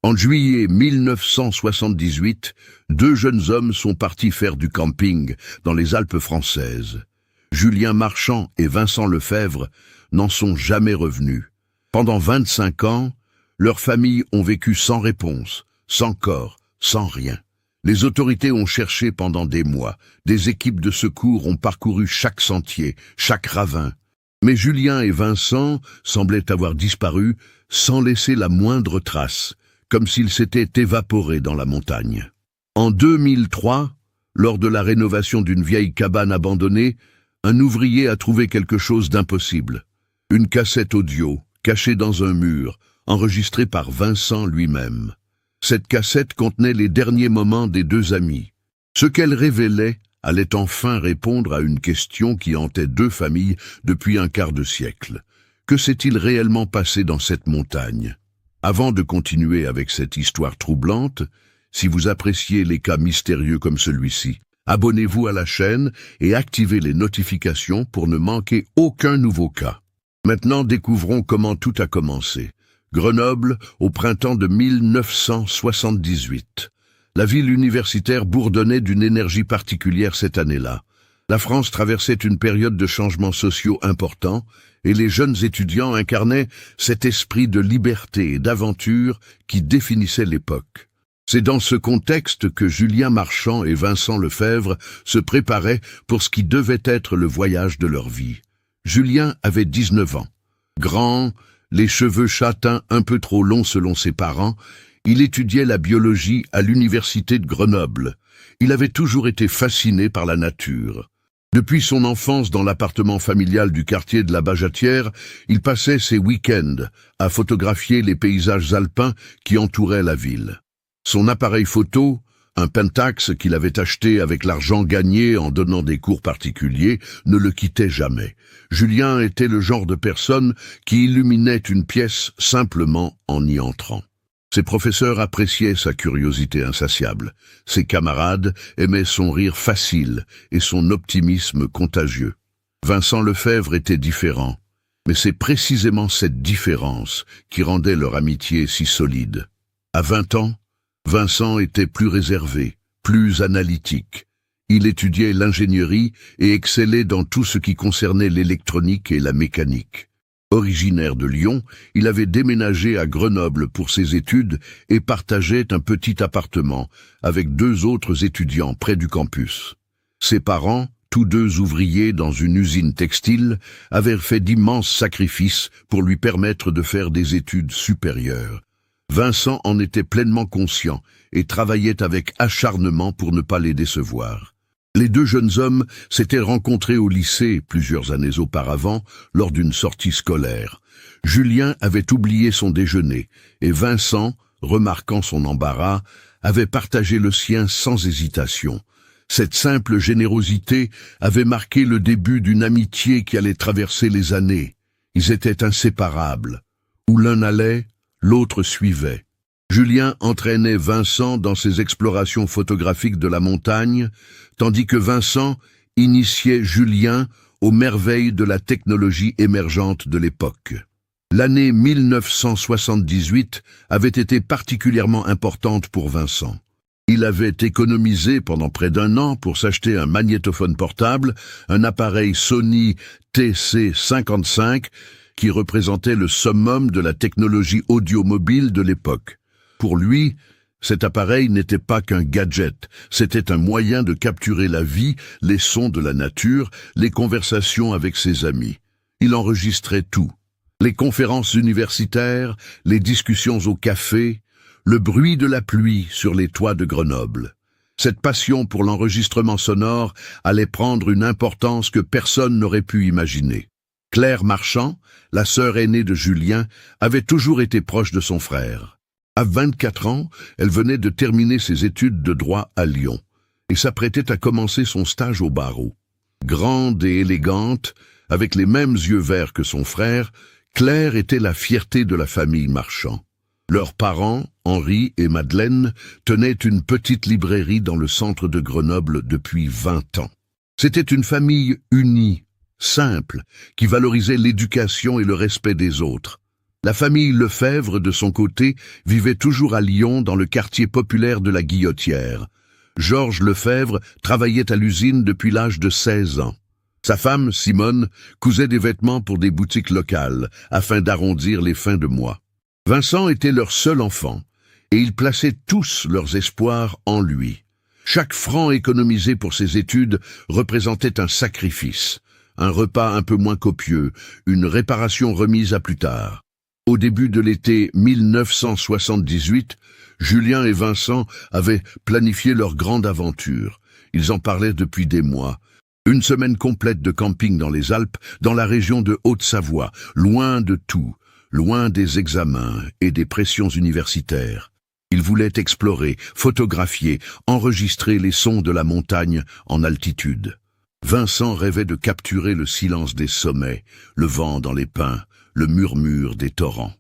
En juillet 1978, deux jeunes hommes sont partis faire du camping dans les Alpes françaises. Julien Marchand et Vincent Lefebvre n'en sont jamais revenus. Pendant 25 ans, leurs familles ont vécu sans réponse, sans corps, sans rien. Les autorités ont cherché pendant des mois. Des équipes de secours ont parcouru chaque sentier, chaque ravin. Mais Julien et Vincent semblaient avoir disparu sans laisser la moindre trace, comme s'ils s'étaient évaporés dans la montagne. En 2003, lors de la rénovation d'une vieille cabane abandonnée, un ouvrier a trouvé quelque chose d'impossible. Une cassette audio, cachée dans un mur, enregistrée par Vincent lui-même. Cette cassette contenait les derniers moments des deux amis. Ce qu'elle révélait allait enfin répondre à une question qui hantait deux familles depuis un quart de siècle. Que s'est-il réellement passé dans cette montagne ? Avant de continuer avec cette histoire troublante, si vous appréciez les cas mystérieux comme celui-ci, abonnez-vous à la chaîne et activez les notifications pour ne manquer aucun nouveau cas. Maintenant, découvrons comment tout a commencé. Grenoble, au printemps de 1978. La ville universitaire bourdonnait d'une énergie particulière cette année-là. La France traversait une période de changements sociaux importants et les jeunes étudiants incarnaient cet esprit de liberté et d'aventure qui définissait l'époque. C'est dans ce contexte que Julien Marchand et Vincent Lefebvre se préparaient pour ce qui devait être le voyage de leur vie. Julien avait 19 ans. Grand, les cheveux châtains un peu trop longs selon ses parents, il étudiait la biologie à l'université de Grenoble. Il avait toujours été fasciné par la nature. Depuis son enfance dans l'appartement familial du quartier de la Bajatière, il passait ses week-ends à photographier les paysages alpins qui entouraient la ville. Son appareil photo, un Pentax qu'il avait acheté avec l'argent gagné en donnant des cours particuliers, ne le quittait jamais. Julien était le genre de personne qui illuminait une pièce simplement en y entrant. Ses professeurs appréciaient sa curiosité insatiable. Ses camarades aimaient son rire facile et son optimisme contagieux. Vincent Lefebvre était différent, mais c'est précisément cette différence qui rendait leur amitié si solide. À 20 ans, Vincent était plus réservé, plus analytique. Il étudiait l'ingénierie et excellait dans tout ce qui concernait l'électronique et la mécanique. Originaire de Lyon, il avait déménagé à Grenoble pour ses études et partageait un petit appartement avec deux autres étudiants près du campus. Ses parents, tous deux ouvriers dans une usine textile, avaient fait d'immenses sacrifices pour lui permettre de faire des études supérieures. Vincent en était pleinement conscient et travaillait avec acharnement pour ne pas les décevoir. Les deux jeunes hommes s'étaient rencontrés au lycée plusieurs années auparavant lors d'une sortie scolaire. Julien avait oublié son déjeuner et Vincent, remarquant son embarras, avait partagé le sien sans hésitation. Cette simple générosité avait marqué le début d'une amitié qui allait traverser les années. Ils étaient inséparables. Où l'un allait, l'autre suivait. Julien entraînait Vincent dans ses explorations photographiques de la montagne, tandis que Vincent initiait Julien aux merveilles de la technologie émergente de l'époque. L'année 1978 avait été particulièrement importante pour Vincent. Il avait économisé pendant près d'un an pour s'acheter un magnétophone portable, un appareil Sony TC55 qui représentait le summum de la technologie audiomobile de l'époque. Pour lui, cet appareil n'était pas qu'un gadget, c'était un moyen de capturer la vie, les sons de la nature, les conversations avec ses amis. Il enregistrait tout. Les conférences universitaires, les discussions au café, le bruit de la pluie sur les toits de Grenoble. Cette passion pour l'enregistrement sonore allait prendre une importance que personne n'aurait pu imaginer. Claire Marchand, la sœur aînée de Julien, avait toujours été proche de son frère. À 24 ans, elle venait de terminer ses études de droit à Lyon et s'apprêtait à commencer son stage au barreau. Grande et élégante, avec les mêmes yeux verts que son frère, Claire était la fierté de la famille Marchand. Leurs parents, Henri et Madeleine, tenaient une petite librairie dans le centre de Grenoble depuis 20 ans. C'était une famille unie, simple, qui valorisait l'éducation et le respect des autres. La famille Lefebvre, de son côté, vivait toujours à Lyon dans le quartier populaire de la Guillotière. Georges Lefebvre travaillait à l'usine depuis l'âge de 16 ans. Sa femme, Simone, cousait des vêtements pour des boutiques locales, afin d'arrondir les fins de mois. Vincent était leur seul enfant, et ils plaçaient tous leurs espoirs en lui. Chaque franc économisé pour ses études représentait un sacrifice, un repas un peu moins copieux, une réparation remise à plus tard. Au début de l'été 1978, Julien et Vincent avaient planifié leur grande aventure. Ils en parlaient depuis des mois. Une semaine complète de camping dans les Alpes, dans la région de Haute-Savoie, loin de tout, loin des examens et des pressions universitaires. Ils voulaient explorer, photographier, enregistrer les sons de la montagne en altitude. Vincent rêvait de capturer le silence des sommets, le vent dans les pins, le murmure des torrents.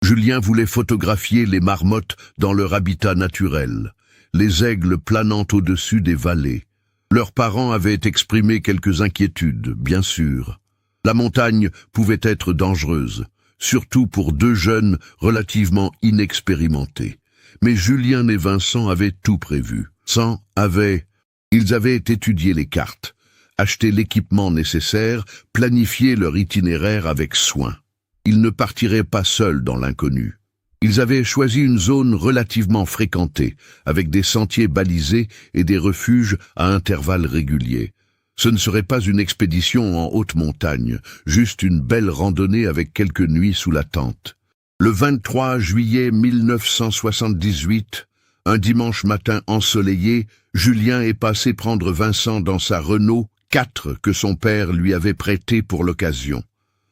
Julien voulait photographier les marmottes dans leur habitat naturel, les aigles planant au-dessus des vallées. Leurs parents avaient exprimé quelques inquiétudes, bien sûr. La montagne pouvait être dangereuse, surtout pour deux jeunes relativement inexpérimentés. Mais Julien et Vincent avaient tout prévu. Ils avaient étudié les cartes, acheté l'équipement nécessaire, planifié leur itinéraire avec soin. Ils ne partiraient pas seuls dans l'inconnu. Ils avaient choisi une zone relativement fréquentée, avec des sentiers balisés et des refuges à intervalles réguliers. Ce ne serait pas une expédition en haute montagne, juste une belle randonnée avec quelques nuits sous la tente. Le 23 juillet 1978, un dimanche matin ensoleillé, Julien est passé prendre Vincent dans sa Renault 4 que son père lui avait prêtée pour l'occasion.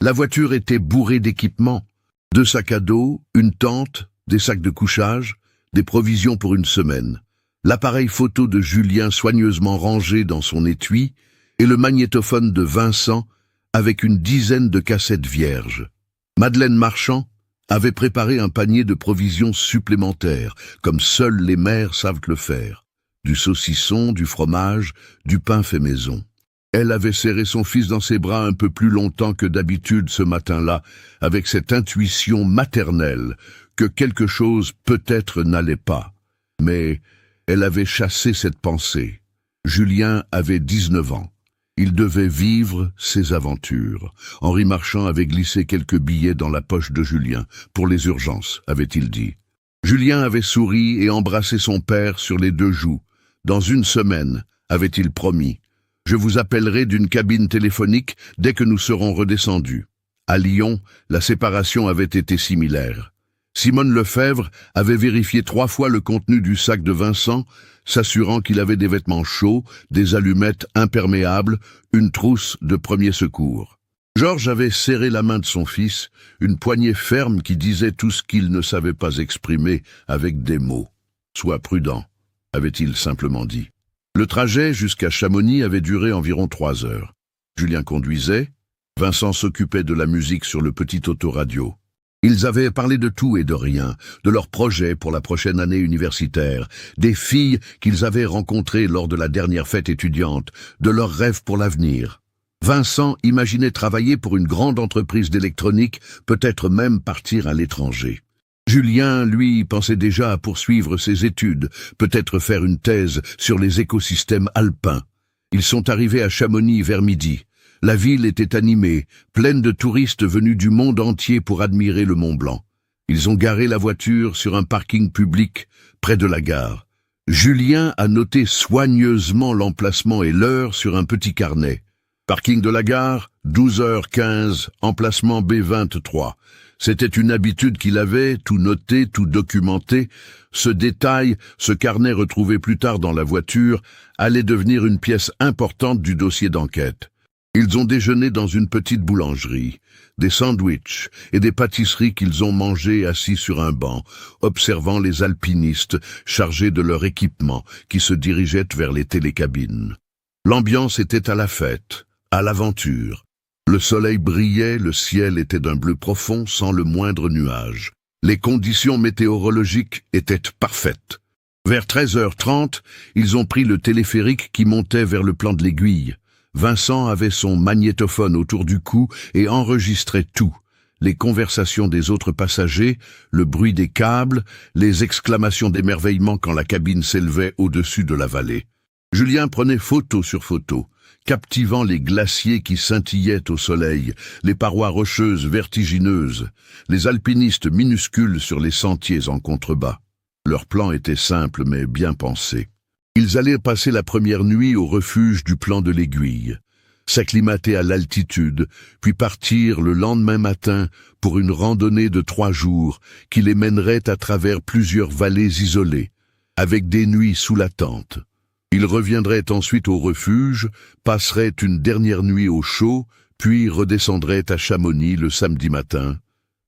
La voiture était bourrée d'équipements. 2 sacs à dos, une tente, des sacs de couchage, des provisions pour une semaine. L'appareil photo de Julien soigneusement rangé dans son étui et le magnétophone de Vincent avec une dizaine de cassettes vierges. Madeleine Marchand avait préparé un panier de provisions supplémentaires, comme seules les mères savent le faire. Du saucisson, du fromage, du pain fait maison. Elle avait serré son fils dans ses bras un peu plus longtemps que d'habitude ce matin-là, avec cette intuition maternelle que quelque chose peut-être n'allait pas. Mais elle avait chassé cette pensée. Julien avait 19 ans. Il devait vivre ses aventures. Henri Marchand avait glissé quelques billets dans la poche de Julien, pour les urgences, avait-il dit. Julien avait souri et embrassé son père sur les 2 joues. Dans 1 semaine, avait-il promis. Je vous appellerai d'une cabine téléphonique dès que nous serons redescendus. À Lyon, la séparation avait été similaire. Simone Lefebvre avait vérifié 3 fois le contenu du sac de Vincent, s'assurant qu'il avait des vêtements chauds, des allumettes imperméables, une trousse de premier secours. Georges avait serré la main de son fils, une poignée ferme qui disait tout ce qu'il ne savait pas exprimer avec des mots. « Sois prudent », avait-il simplement dit. Le trajet jusqu'à Chamonix avait duré environ 3 heures. Julien conduisait, Vincent s'occupait de la musique sur le petit autoradio. Ils avaient parlé de tout et de rien, de leurs projets pour la prochaine année universitaire, des filles qu'ils avaient rencontrées lors de la dernière fête étudiante, de leurs rêves pour l'avenir. Vincent imaginait travailler pour une grande entreprise d'électronique, peut-être même partir à l'étranger. Julien, lui, pensait déjà à poursuivre ses études, peut-être faire une thèse sur les écosystèmes alpins. Ils sont arrivés à Chamonix vers midi. La ville était animée, pleine de touristes venus du monde entier pour admirer le Mont Blanc. Ils ont garé la voiture sur un parking public, près de la gare. Julien a noté soigneusement l'emplacement et l'heure sur un petit carnet. Parking de la gare, 12h15, emplacement B23. C'était une habitude qu'il avait, tout noté, tout documenté. Ce détail, ce carnet retrouvé plus tard dans la voiture, allait devenir une pièce importante du dossier d'enquête. Ils ont déjeuné dans une petite boulangerie, des sandwichs et des pâtisseries qu'ils ont mangés assis sur un banc, observant les alpinistes chargés de leur équipement qui se dirigeaient vers les télécabines. L'ambiance était à la fête, à l'aventure. Le soleil brillait, le ciel était d'un bleu profond sans le moindre nuage. Les conditions météorologiques étaient parfaites. Vers 13h30, ils ont pris le téléphérique qui montait vers le plan de l'Aiguille. Vincent avait son magnétophone autour du cou et enregistrait tout. les conversations des autres passagers, le bruit des câbles, les exclamations d'émerveillement quand la cabine s'élevait au-dessus de la vallée. Julien prenait photo sur photo, captivant les glaciers qui scintillaient au soleil, les parois rocheuses vertigineuses, les alpinistes minuscules sur les sentiers en contrebas. Leur plan était simple mais bien pensé. Ils allaient passer la première nuit au refuge du Plan de l'Aiguille, s'acclimater à l'altitude, puis partir le lendemain matin pour une randonnée de 3 jours qui les mènerait à travers plusieurs vallées isolées, avec des nuits sous la tente. Ils reviendraient ensuite au refuge, passeraient une dernière nuit au chaud, puis redescendraient à Chamonix le samedi matin,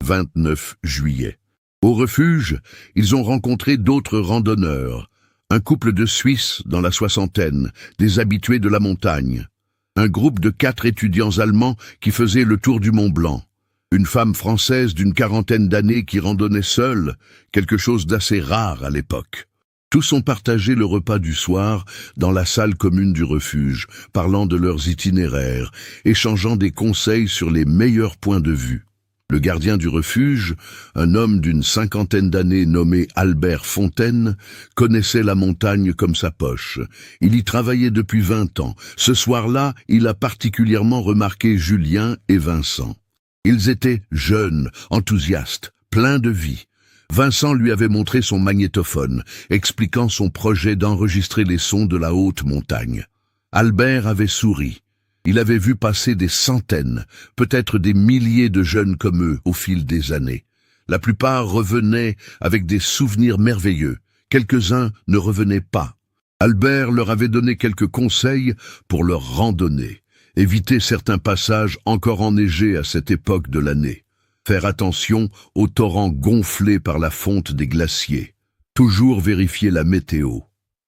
29 juillet. Au refuge, ils ont rencontré d'autres randonneurs, un couple de Suisses dans la soixantaine, des habitués de la montagne, un groupe de 4 étudiants allemands qui faisaient le tour du Mont Blanc, une femme française d'une 40aine d'années qui randonnait seule, quelque chose d'assez rare à l'époque. Tous ont partagé le repas du soir dans la salle commune du refuge, parlant de leurs itinéraires, échangeant des conseils sur les meilleurs points de vue. Le gardien du refuge, un homme d'une 50aine d'années nommé Albert Fontaine, connaissait la montagne comme sa poche. Il y travaillait depuis 20 ans. Ce soir-là, il a particulièrement remarqué Julien et Vincent. Ils étaient jeunes, enthousiastes, pleins de vie. Vincent lui avait montré son magnétophone, expliquant son projet d'enregistrer les sons de la haute montagne. Albert avait souri. Il avait vu passer des centaines, peut-être des milliers de jeunes comme eux au fil des années. La plupart revenaient avec des souvenirs merveilleux. Quelques-uns ne revenaient pas. Albert leur avait donné quelques conseils pour leur randonnée. Éviter certains passages encore enneigés à cette époque de l'année. Faire attention aux torrents gonflés par la fonte des glaciers. Toujours vérifier la météo.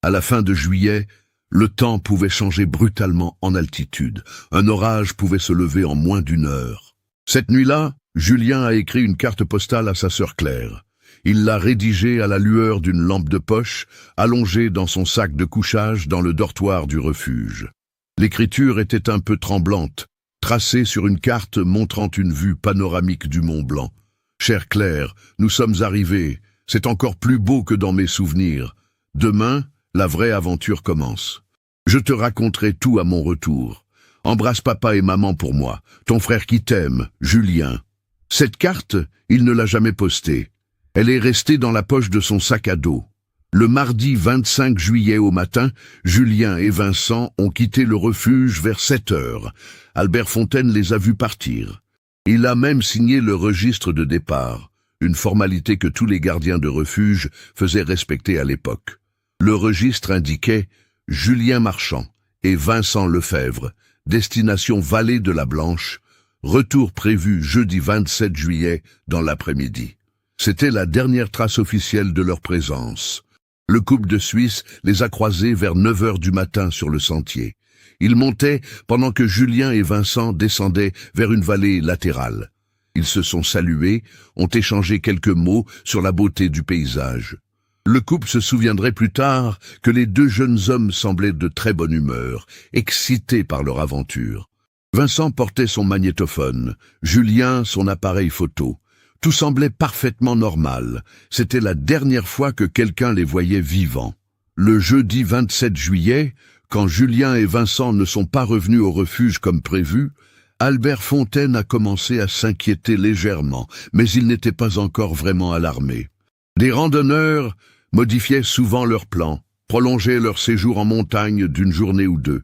À la fin de juillet, le temps pouvait changer brutalement en altitude. Un orage pouvait se lever en moins d'1 heure. Cette nuit-là, Julien a écrit une carte postale à sa sœur Claire. Il l'a rédigée à la lueur d'une lampe de poche, allongée dans son sac de couchage dans le dortoir du refuge. L'écriture était un peu tremblante, tracée sur une carte montrant une vue panoramique du Mont Blanc. « Chère Claire, nous sommes arrivés. C'est encore plus beau que dans mes souvenirs. Demain, la vraie aventure commence. Je te raconterai tout à mon retour. Embrasse papa et maman pour moi. Ton frère qui t'aime, Julien. » Cette carte, il ne l'a jamais postée. Elle est restée dans la poche de son sac à dos. Le mardi 25 juillet au matin, Julien et Vincent ont quitté le refuge vers 7 heures. Albert Fontaine les a vus partir. Il a même signé le registre de départ, une formalité que tous les gardiens de refuge faisaient respecter à l'époque. Le registre indiquait Julien Marchand et Vincent Lefebvre, destination Vallée de la Blanche, retour prévu jeudi 27 juillet dans l'après-midi. C'était la dernière trace officielle de leur présence. Le couple de Suisse les a croisés vers 9 heures du matin sur le sentier. Ils montaient pendant que Julien et Vincent descendaient vers une vallée latérale. Ils se sont salués, ont échangé quelques mots sur la beauté du paysage. Le couple se souviendrait plus tard que les 2 jeunes hommes semblaient de très bonne humeur, excités par leur aventure. Vincent portait son magnétophone, Julien son appareil photo. Tout semblait parfaitement normal. C'était la dernière fois que quelqu'un les voyait vivants. Le jeudi 27 juillet, quand Julien et Vincent ne sont pas revenus au refuge comme prévu, Albert Fontaine a commencé à s'inquiéter légèrement, mais il n'était pas encore vraiment alarmé. Les randonneurs modifiaient souvent leurs plans, prolongeaient leur séjour en montagne d'une journée ou 2.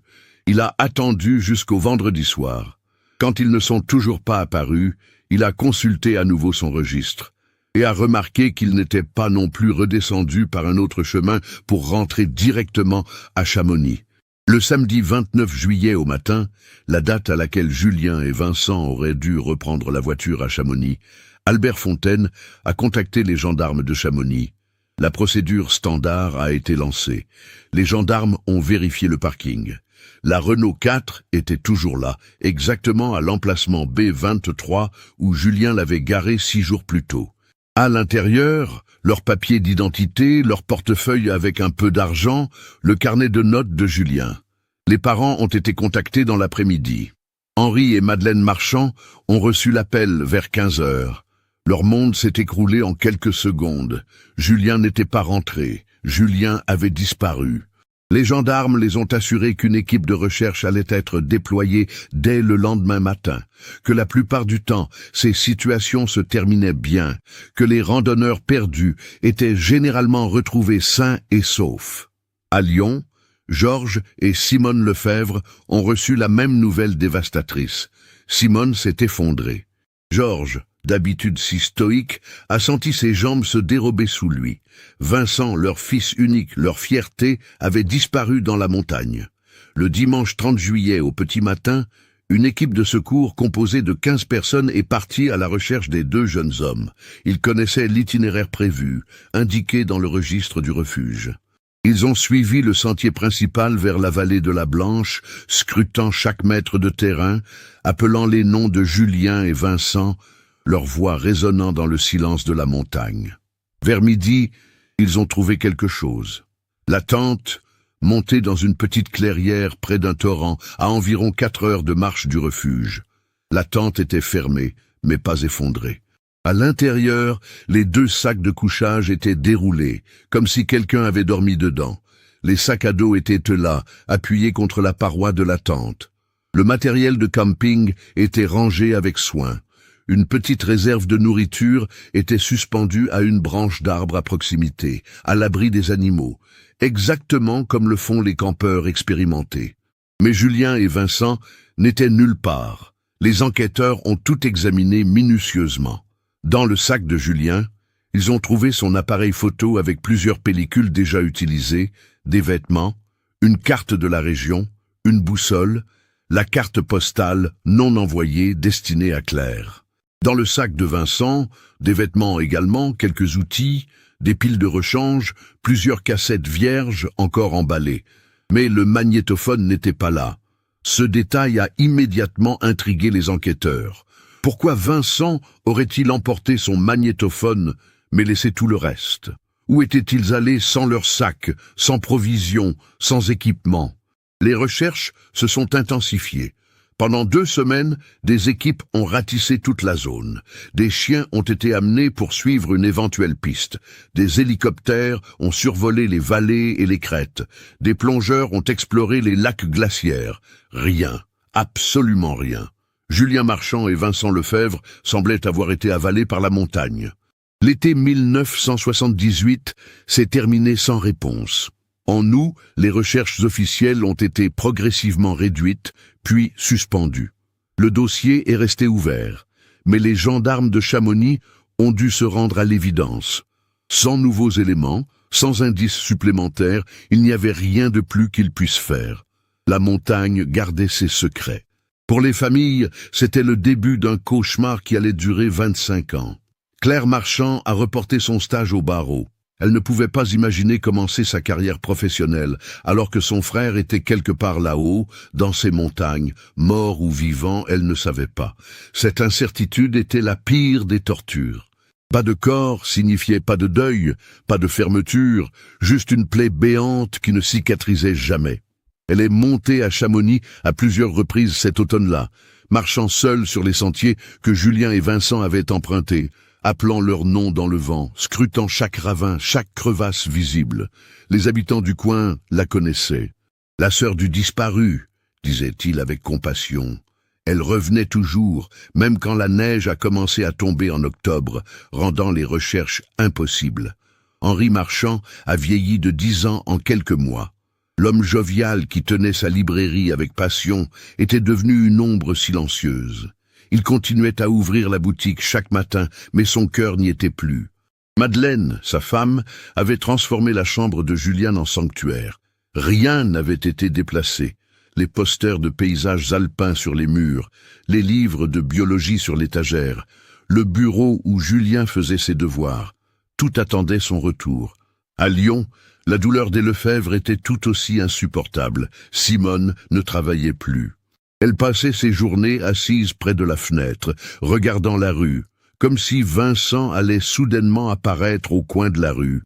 Il a attendu jusqu'au vendredi soir. Quand ils ne sont toujours pas apparus, il a consulté à nouveau son registre et a remarqué qu'ils n'étaient pas non plus redescendus par un autre chemin pour rentrer directement à Chamonix. Le samedi 29 juillet au matin, la date à laquelle Julien et Vincent auraient dû reprendre la voiture à Chamonix, Albert Fontaine a contacté les gendarmes de Chamonix. La procédure standard a été lancée. Les gendarmes ont vérifié le parking. La Renault 4 était toujours là, exactement à l'emplacement B23 où Julien l'avait garée 6 jours plus tôt. À l'intérieur, leurs papiers d'identité, leur portefeuille avec un peu d'argent, le carnet de notes de Julien. Les parents ont été contactés dans l'après-midi. Henri et Madeleine Marchand ont reçu l'appel vers 15 heures. Leur monde s'est écroulé en quelques secondes. Julien n'était pas rentré. Julien avait disparu. Les gendarmes les ont assurés qu'une équipe de recherche allait être déployée dès le lendemain matin, que la plupart du temps, ces situations se terminaient bien, que les randonneurs perdus étaient généralement retrouvés sains et saufs. À Lyon, Georges et Simone Lefebvre ont reçu la même nouvelle dévastatrice. Simone s'est effondrée. Georges, d'habitude si stoïque, a senti ses jambes se dérober sous lui. Vincent, leur fils unique, leur fierté, avait disparu dans la montagne. Le dimanche 30 juillet au petit matin, une équipe de secours composée de 15 personnes est partie à la recherche des 2 jeunes hommes. Ils connaissaient l'itinéraire prévu, indiqué dans le registre du refuge. Ils ont suivi le sentier principal vers la vallée de la Blanche, scrutant chaque mètre de terrain, appelant les noms de Julien et Vincent, leur voix résonnant dans le silence de la montagne. Vers midi, ils ont trouvé quelque chose. La tente, montée dans une petite clairière près d'un torrent, à environ 4 heures de marche du refuge. La tente était fermée, mais pas effondrée. À l'intérieur, les 2 sacs de couchage étaient déroulés, comme si quelqu'un avait dormi dedans. Les sacs à dos étaient là, appuyés contre la paroi de la tente. Le matériel de camping était rangé avec soin. Une petite réserve de nourriture était suspendue à une branche d'arbre à proximité, à l'abri des animaux, exactement comme le font les campeurs expérimentés. Mais Julien et Vincent n'étaient nulle part. Les enquêteurs ont tout examiné minutieusement. Dans le sac de Julien, ils ont trouvé son appareil photo avec plusieurs pellicules déjà utilisées, des vêtements, une carte de la région, une boussole, la carte postale non envoyée destinée à Claire. Dans le sac de Vincent, des vêtements également, quelques outils, des piles de rechange, plusieurs cassettes vierges encore emballées. Mais le magnétophone n'était pas là. Ce détail a immédiatement intrigué les enquêteurs. Pourquoi Vincent aurait-il emporté son magnétophone, mais laissé tout le reste? Où étaient-ils allés sans leur sac, sans provisions, sans équipement? Les recherches se sont intensifiées. Pendant 2 semaines, des équipes ont ratissé toute la zone. Des chiens ont été amenés pour suivre une éventuelle piste. Des hélicoptères ont survolé les vallées et les crêtes. Des plongeurs ont exploré les lacs glaciaires. Rien, absolument rien. Julien Marchand et Vincent Lefebvre semblaient avoir été avalés par la montagne. L'été 1978 s'est terminé sans réponse. En août, les recherches officielles ont été progressivement réduites, puis suspendues. Le dossier est resté ouvert, mais les gendarmes de Chamonix ont dû se rendre à l'évidence. Sans nouveaux éléments, sans indices supplémentaires, il n'y avait rien de plus qu'ils puissent faire. La montagne gardait ses secrets. Pour les familles, c'était le début d'un cauchemar qui allait durer 25 ans. Claire Marchand a reporté son stage au barreau. Elle ne pouvait pas imaginer commencer sa carrière professionnelle, alors que son frère était quelque part là-haut, dans ces montagnes, mort ou vivant, elle ne savait pas. Cette incertitude était la pire des tortures. Pas de corps signifiait pas de deuil, pas de fermeture, juste une plaie béante qui ne cicatrisait jamais. Elle est montée à Chamonix à plusieurs reprises cet automne-là, marchant seule sur les sentiers que Julien et Vincent avaient empruntés, appelant leurs noms dans le vent, scrutant chaque ravin, chaque crevasse visible. Les habitants du coin la connaissaient. La sœur du disparu, disait-il avec compassion. Elle revenait toujours, même quand la neige a commencé à tomber en octobre, rendant les recherches impossibles. Henri Marchand a vieilli de 10 ans en quelques mois. L'homme jovial qui tenait sa librairie avec passion était devenu une ombre silencieuse. Il continuait à ouvrir la boutique chaque matin, mais son cœur n'y était plus. Madeleine, sa femme, avait transformé la chambre de Julien en sanctuaire. Rien n'avait été déplacé. Les posters de paysages alpins sur les murs, les livres de biologie sur l'étagère, le bureau où Julien faisait ses devoirs. Tout attendait son retour. À Lyon, la douleur des Lefebvre était tout aussi insupportable. Simone ne travaillait plus. Elle passait ses journées assise près de la fenêtre, regardant la rue, comme si Vincent allait soudainement apparaître au coin de la rue,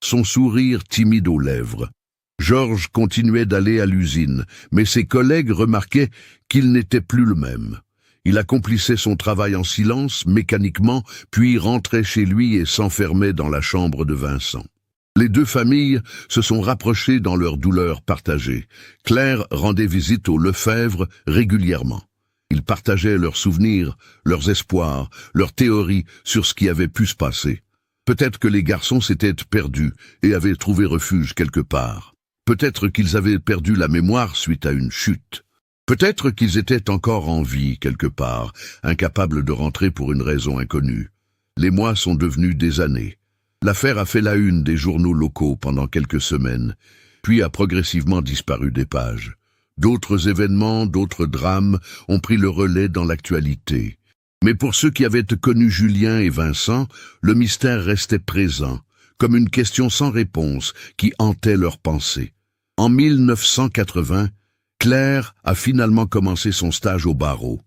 son sourire timide aux lèvres. « Georges continuait d'aller à l'usine, mais ses collègues remarquaient qu'il n'était plus le même. Il accomplissait son travail en silence, mécaniquement, puis rentrait chez lui et s'enfermait dans la chambre de Vincent. Les deux familles se sont rapprochées dans leur douleur partagée. Claire rendait visite aux Lefebvre régulièrement. Ils partageaient leurs souvenirs, leurs espoirs, leurs théories sur ce qui avait pu se passer. Peut-être que les garçons s'étaient perdus et avaient trouvé refuge quelque part. Peut-être qu'ils avaient perdu la mémoire suite à une chute. Peut-être qu'ils étaient encore en vie quelque part, incapables de rentrer pour une raison inconnue. Les mois sont devenus des années. L'affaire a fait la une des journaux locaux pendant quelques semaines, puis a progressivement disparu des pages. D'autres événements, d'autres drames ont pris le relais dans l'actualité. Mais pour ceux qui avaient connu Julien et Vincent, le mystère restait présent, comme une question sans réponse qui hantait leurs pensées. En 1980, Claire a finalement commencé son stage au barreau,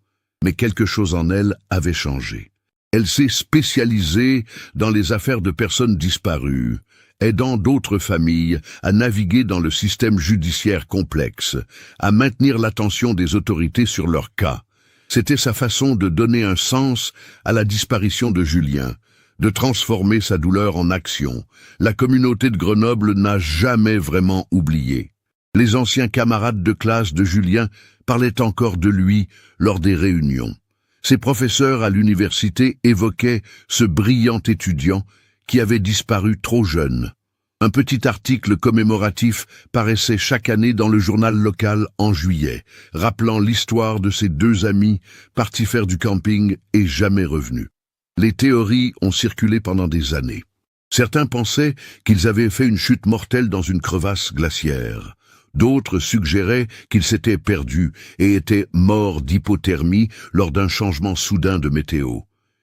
mais quelque chose en elle avait changé. Elle s'est spécialisée dans les affaires de personnes disparues, aidant d'autres familles à naviguer dans le système judiciaire complexe, à maintenir l'attention des autorités sur leur cas. C'était sa façon de donner un sens à la disparition de Julien, de transformer sa douleur en action. La communauté de Grenoble n'a jamais vraiment oublié. Les anciens camarades de classe de Julien parlaient encore de lui lors des réunions. Ses professeurs à l'université évoquaient ce brillant étudiant qui avait disparu trop jeune. Un petit article commémoratif paraissait chaque année dans le journal local en juillet, rappelant l'histoire de ces deux amis partis faire du camping et jamais revenus. Les théories ont circulé pendant des années. Certains pensaient qu'ils avaient fait une chute mortelle dans une crevasse glaciaire. D'autres suggéraient qu'ils s'étaient perdus et étaient morts d'hypothermie lors d'un changement soudain de météo.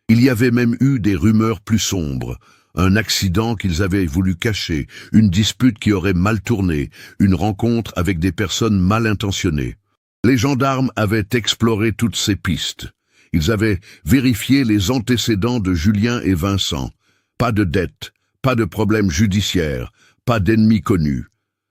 Il y avait même eu des rumeurs plus sombres. Un accident qu'ils avaient voulu cacher, une dispute qui aurait mal tourné, une rencontre avec des personnes mal intentionnées. Les gendarmes avaient exploré toutes ces pistes. Ils avaient vérifié les antécédents de Julien et Vincent. Pas de dette, pas de problème judiciaire, pas d'ennemis connus.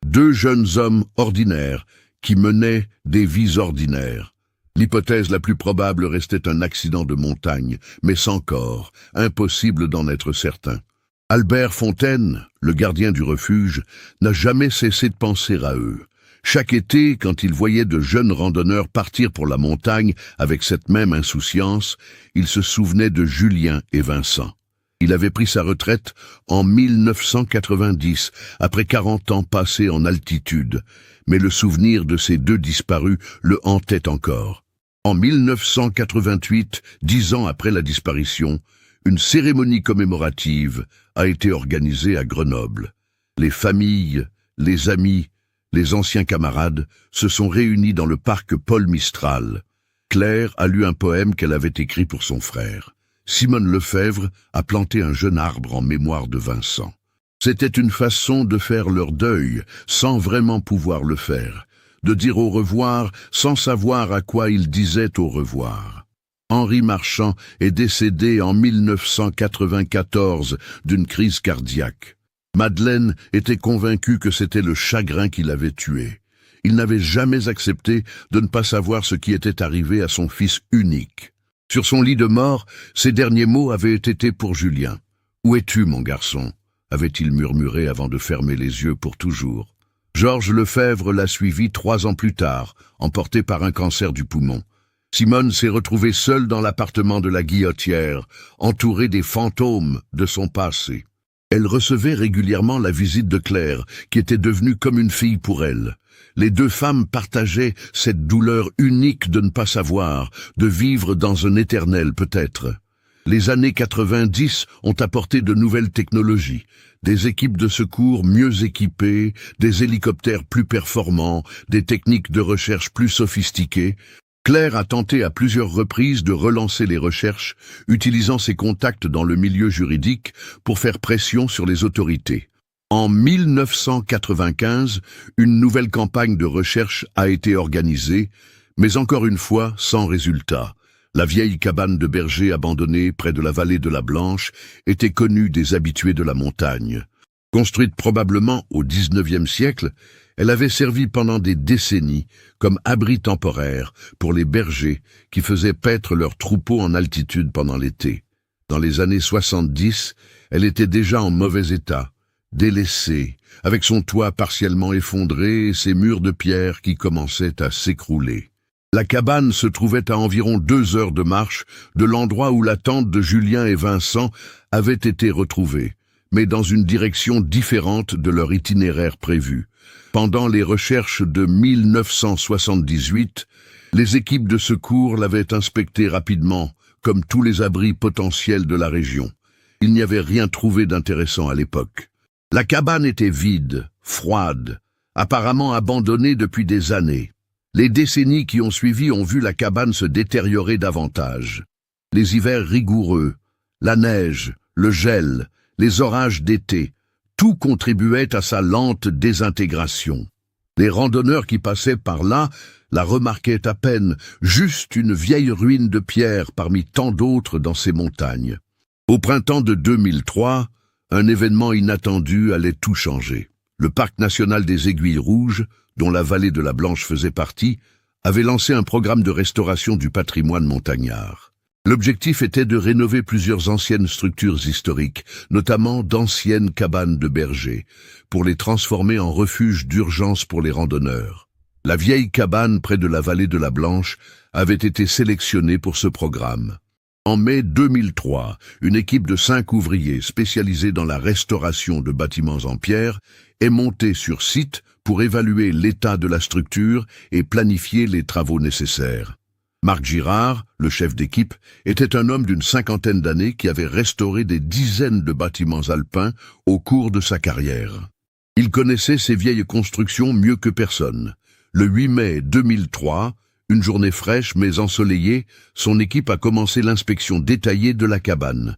Deux jeunes hommes ordinaires qui menaient des vies ordinaires. L'hypothèse la plus probable restait un accident de montagne, mais sans corps, impossible d'en être certain. Albert Fontaine, le gardien du refuge, n'a jamais cessé de penser à eux. Chaque été, quand il voyait de jeunes randonneurs partir pour la montagne avec cette même insouciance, il se souvenait de Julien et Vincent. Il avait pris sa retraite en 1990, après 40 ans passés en altitude, mais le souvenir de ces deux disparus le hantait encore. En 1988, 10 ans après la disparition, une cérémonie commémorative a été organisée à Grenoble. Les familles, les amis, les anciens camarades se sont réunis dans le parc Paul Mistral. Claire a lu un poème qu'elle avait écrit pour son frère. Simone Lefebvre a planté un jeune arbre en mémoire de Vincent. C'était une façon de faire leur deuil, sans vraiment pouvoir le faire, de dire au revoir sans savoir à quoi ils disaient au revoir. Henri Marchand est décédé en 1994 d'une crise cardiaque. Madeleine était convaincue que c'était le chagrin qui l'avait tué. Il n'avait jamais accepté de ne pas savoir ce qui était arrivé à son fils unique. Sur son lit de mort, ses derniers mots avaient été pour Julien. « Où es-tu, mon garçon ?» avait-il murmuré avant de fermer les yeux pour toujours. Georges Lefebvre l'a suivi 3 ans plus tard, emporté par un cancer du poumon. Simone s'est retrouvée seule dans l'appartement de la Guillotière, entourée des fantômes de son passé. Elle recevait régulièrement la visite de Claire, qui était devenue comme une fille pour elle. Les deux femmes partageaient cette douleur unique de ne pas savoir, de vivre dans un éternel peut-être. Les années 90 ont apporté de nouvelles technologies, des équipes de secours mieux équipées, des hélicoptères plus performants, des techniques de recherche plus sophistiquées. Claire a tenté à plusieurs reprises de relancer les recherches, utilisant ses contacts dans le milieu juridique pour faire pression sur les autorités. En 1995, une nouvelle campagne de recherche a été organisée, mais encore une fois sans résultat. La vieille cabane de berger abandonnée près de la vallée de la Blanche était connue des habitués de la montagne. Construite probablement au XIXe siècle, elle avait servi pendant des décennies comme abri temporaire pour les bergers qui faisaient paître leurs troupeaux en altitude pendant l'été. Dans les années 70, elle était déjà en mauvais état, délaissée, avec son toit partiellement effondré et ses murs de pierre qui commençaient à s'écrouler. La cabane se trouvait à environ 2 heures de marche de l'endroit où la tente de Julien et Vincent avait été retrouvée, mais dans une direction différente de leur itinéraire prévu. Pendant les recherches de 1978, les équipes de secours l'avaient inspecté rapidement, comme tous les abris potentiels de la région. Il n'y avait rien trouvé d'intéressant à l'époque. La cabane était vide, froide, apparemment abandonnée depuis des années. Les décennies qui ont suivi ont vu la cabane se détériorer davantage. Les hivers rigoureux, la neige, le gel, les orages d'été, tout contribuait à sa lente désintégration. Les randonneurs qui passaient par là la remarquaient à peine, juste une vieille ruine de pierre parmi tant d'autres dans ces montagnes. Au printemps de 2003, un événement inattendu allait tout changer. Le parc national des Aiguilles Rouges, dont la vallée de la Blanche faisait partie, avait lancé un programme de restauration du patrimoine montagnard. L'objectif était de rénover plusieurs anciennes structures historiques, notamment d'anciennes cabanes de bergers, pour les transformer en refuge d'urgence pour les randonneurs. La vieille cabane près de la vallée de la Blanche avait été sélectionnée pour ce programme. En mai 2003, une équipe de 5 ouvriers spécialisés dans la restauration de bâtiments en pierre est montée sur site pour évaluer l'état de la structure et planifier les travaux nécessaires. Marc Girard, le chef d'équipe, était un homme d'une 50aine d'années qui avait restauré des dizaines de bâtiments alpins au cours de sa carrière. Il connaissait ces vieilles constructions mieux que personne. Le 8 mai 2003, une journée fraîche mais ensoleillée, son équipe a commencé l'inspection détaillée de la cabane.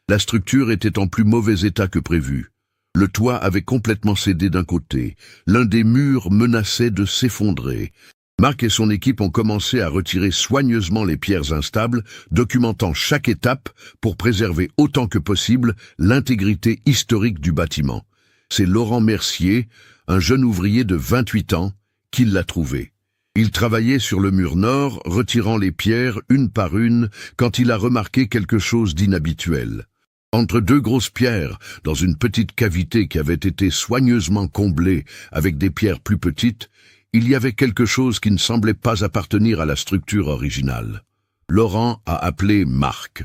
La structure était en plus mauvais état que prévu. Le toit avait complètement cédé d'un côté. L'un des murs menaçait de s'effondrer. Marc et son équipe ont commencé à retirer soigneusement les pierres instables, documentant chaque étape pour préserver autant que possible l'intégrité historique du bâtiment. C'est Laurent Mercier, un jeune ouvrier de 28 ans, qui l'a trouvé. Il travaillait sur le mur nord, retirant les pierres une par une, quand il a remarqué quelque chose d'inhabituel. Entre 2 grosses pierres, dans une petite cavité qui avait été soigneusement comblée avec des pierres plus petites, il y avait quelque chose qui ne semblait pas appartenir à la structure originale. Laurent a appelé Marc.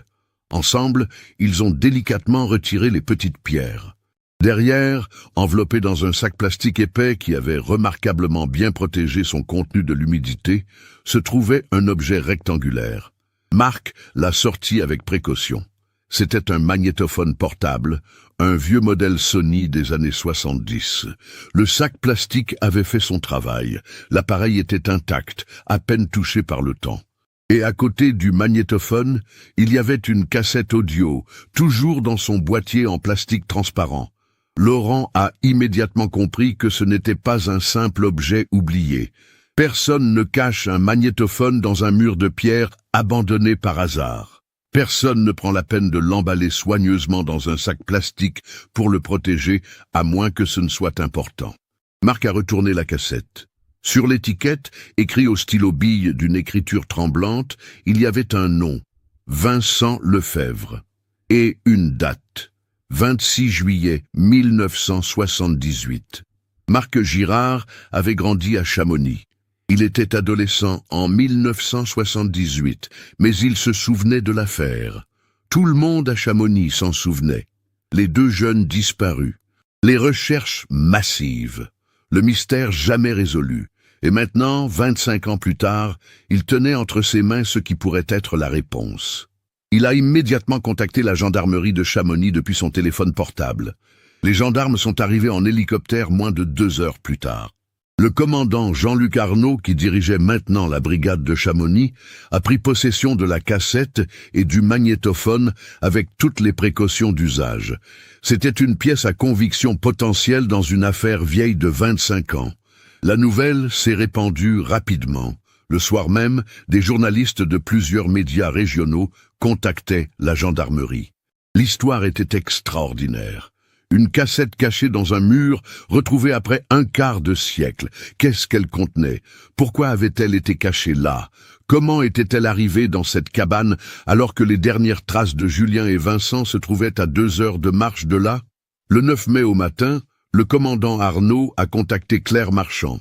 Ensemble, ils ont délicatement retiré les petites pierres. Derrière, enveloppé dans un sac plastique épais qui avait remarquablement bien protégé son contenu de l'humidité, se trouvait un objet rectangulaire. Marc l'a sorti avec précaution. C'était un magnétophone portable, un vieux modèle Sony des années 70. Le sac plastique avait fait son travail. L'appareil était intact, à peine touché par le temps. Et à côté du magnétophone, il y avait une cassette audio, toujours dans son boîtier en plastique transparent. Laurent a immédiatement compris que ce n'était pas un simple objet oublié. Personne ne cache un magnétophone dans un mur de pierre abandonné par hasard. Personne ne prend la peine de l'emballer soigneusement dans un sac plastique pour le protéger, à moins que ce ne soit important. Marc a retourné la cassette. Sur l'étiquette, écrit au stylo bille d'une écriture tremblante, il y avait un nom, Vincent Lefebvre, et une date, 26 juillet 1978. Marc Girard avait grandi à Chamonix. Il était adolescent en 1978, mais il se souvenait de l'affaire. Tout le monde à Chamonix s'en souvenait. Les 2 jeunes disparus. Les recherches massives. Le mystère jamais résolu. Et maintenant, 25 ans plus tard, il tenait entre ses mains ce qui pourrait être la réponse. Il a immédiatement contacté la gendarmerie de Chamonix depuis son téléphone portable. Les gendarmes sont arrivés en hélicoptère moins de 2 heures plus tard. Le commandant Jean-Luc Arnaud, qui dirigeait maintenant la brigade de Chamonix, a pris possession de la cassette et du magnétophone avec toutes les précautions d'usage. C'était une pièce à conviction potentielle dans une affaire vieille de 25 ans. La nouvelle s'est répandue rapidement. Le soir même, des journalistes de plusieurs médias régionaux contactaient la gendarmerie. L'histoire était extraordinaire. Une cassette cachée dans un mur, retrouvée après un quart de siècle. Qu'est-ce qu'elle contenait? Pourquoi avait-elle été cachée là? Comment était-elle arrivée dans cette cabane alors que les dernières traces de Julien et Vincent se trouvaient à 2 heures de marche de là? Le 9 mai au matin, le commandant Arnaud a contacté Claire Marchand.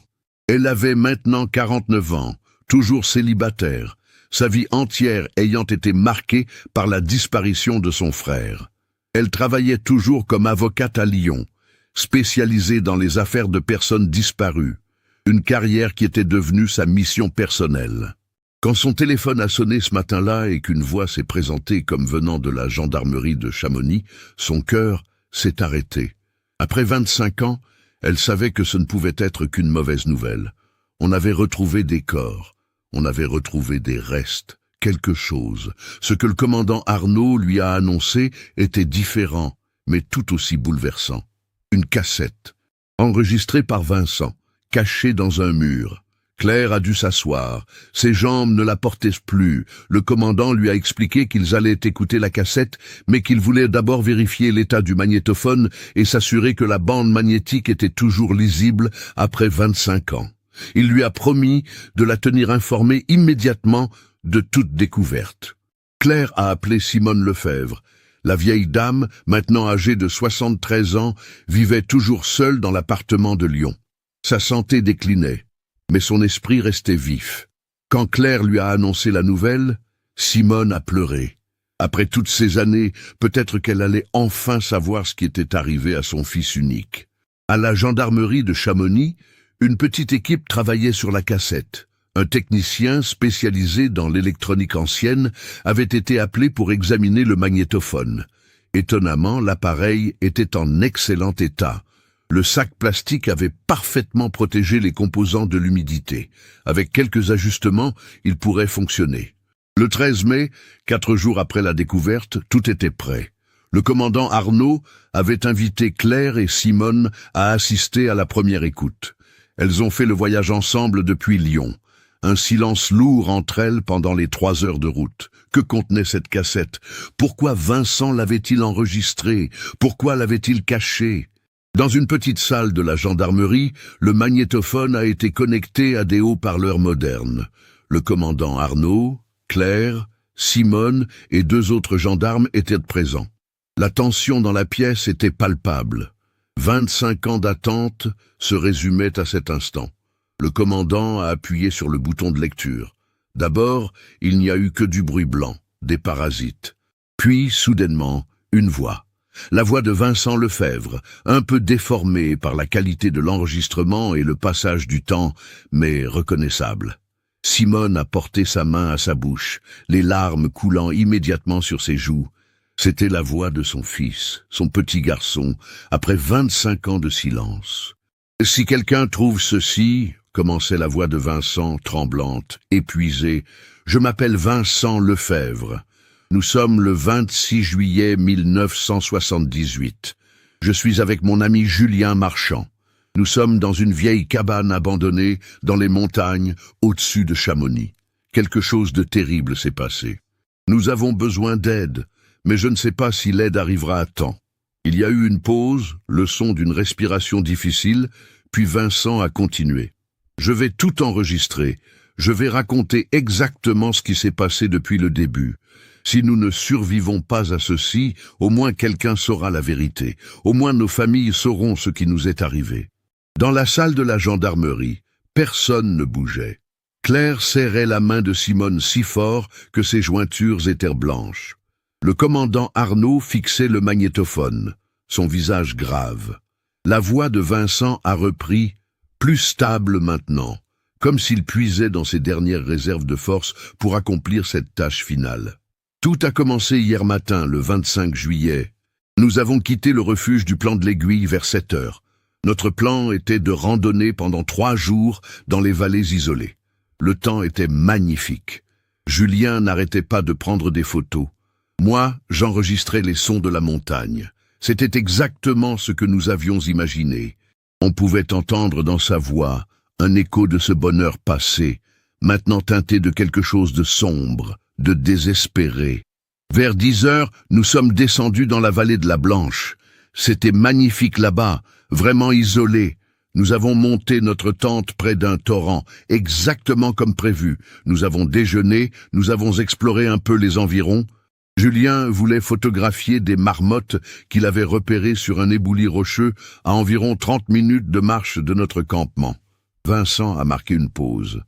Elle avait maintenant 49 ans, toujours célibataire, sa vie entière ayant été marquée par la disparition de son frère. Elle travaillait toujours comme avocate à Lyon, spécialisée dans les affaires de personnes disparues, une carrière qui était devenue sa mission personnelle. Quand son téléphone a sonné ce matin-là et qu'une voix s'est présentée comme venant de la gendarmerie de Chamonix, son cœur s'est arrêté. Après 25 ans, elle savait que ce ne pouvait être qu'une mauvaise nouvelle. On avait retrouvé des corps, on avait retrouvé des restes, quelque chose. Ce que le commandant Arnaud lui a annoncé était différent, mais tout aussi bouleversant. Une cassette, enregistrée par Vincent, cachée dans un mur. Claire a dû s'asseoir. Ses jambes ne la portaient plus. Le commandant lui a expliqué qu'ils allaient écouter la cassette, mais qu'il voulait d'abord vérifier l'état du magnétophone et s'assurer que la bande magnétique était toujours lisible après 25 ans. Il lui a promis de la tenir informée immédiatement de toute découverte. Claire a appelé Simone Lefebvre. La vieille dame, maintenant âgée de 73 ans, vivait toujours seule dans l'appartement de Lyon. Sa santé déclinait, mais son esprit restait vif. Quand Claire lui a annoncé la nouvelle, Simone a pleuré. Après toutes ces années, peut-être qu'elle allait enfin savoir ce qui était arrivé à son fils unique. À la gendarmerie de Chamonix, une petite équipe travaillait sur la cassette. Un technicien spécialisé dans l'électronique ancienne avait été appelé pour examiner le magnétophone. Étonnamment, l'appareil était en excellent état. Le sac plastique avait parfaitement protégé les composants de l'humidité. Avec quelques ajustements, il pourrait fonctionner. Le 13 mai, 4 jours après la découverte, tout était prêt. Le commandant Arnaud avait invité Claire et Simone à assister à la première écoute. Elles ont fait le voyage ensemble depuis Lyon. Un silence lourd entre elles pendant les 3 heures de route. Que contenait cette cassette? Pourquoi Vincent l'avait-il enregistrée? Pourquoi l'avait-il cachée? Dans une petite salle de la gendarmerie, le magnétophone a été connecté à des haut-parleurs modernes. Le commandant Arnaud, Claire, Simone et 2 autres gendarmes étaient présents. La tension dans la pièce était palpable. 25 ans d'attente se résumaient à cet instant. Le commandant a appuyé sur le bouton de lecture. D'abord, il n'y a eu que du bruit blanc, des parasites. Puis, soudainement, une voix. La voix de Vincent Lefebvre, un peu déformée par la qualité de l'enregistrement et le passage du temps, mais reconnaissable. Simone a porté sa main à sa bouche, les larmes coulant immédiatement sur ses joues. C'était la voix de son fils, son petit garçon, après 25 ans de silence. « Si quelqu'un trouve ceci, » commençait la voix de Vincent, tremblante, épuisée, « je m'appelle Vincent Lefebvre. Nous sommes le 26 juillet 1978. Je suis avec mon ami Julien Marchand. Nous sommes dans une vieille cabane abandonnée dans les montagnes au-dessus de Chamonix. Quelque chose de terrible s'est passé. Nous avons besoin d'aide, mais je ne sais pas si l'aide arrivera à temps. Il y a eu une pause, le son d'une respiration difficile, puis Vincent a continué. Je vais tout enregistrer. Je vais raconter exactement ce qui s'est passé depuis le début. Si nous ne survivons pas à ceci, au moins quelqu'un saura la vérité. Au moins nos familles sauront ce qui nous est arrivé. Dans la salle de la gendarmerie, personne ne bougeait. Claire serrait la main de Simone si fort que ses jointures étaient blanches. Le commandant Arnaud fixait le magnétophone, son visage grave. La voix de Vincent a repris, plus stable maintenant, comme s'il puisait dans ses dernières réserves de force pour accomplir cette tâche finale. Tout a commencé hier matin, le 25 juillet. Nous avons quitté le refuge du Plan de l'Aiguille vers 7 heures. Notre plan était de randonner pendant 3 jours dans les vallées isolées. Le temps était magnifique. Julien n'arrêtait pas de prendre des photos. Moi, j'enregistrais les sons de la montagne. C'était exactement ce que nous avions imaginé. On pouvait entendre dans sa voix un écho de ce bonheur passé, maintenant teinté de quelque chose de sombre, de désespéré. Vers 10 heures, nous sommes descendus dans la vallée de la Blanche. C'était magnifique là-bas, vraiment isolé. Nous avons monté notre tente près d'un torrent, exactement comme prévu. Nous avons déjeuné, nous avons exploré un peu les environs. Julien voulait photographier des marmottes qu'il avait repérées sur un éboulis rocheux à environ 30 minutes de marche de notre campement. Vincent a marqué une pause.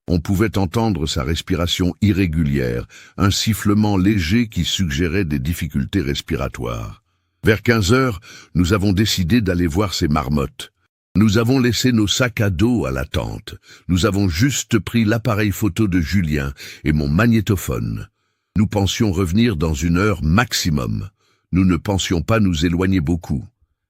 On pouvait entendre sa respiration irrégulière, un sifflement léger qui suggérait des difficultés respiratoires. Vers 15 heures, nous avons décidé d'aller voir ces marmottes. Nous avons laissé nos sacs à dos à la tente. Nous avons juste pris l'appareil photo de Julien et mon magnétophone. Nous pensions revenir dans 1 heure maximum. Nous ne pensions pas nous éloigner beaucoup.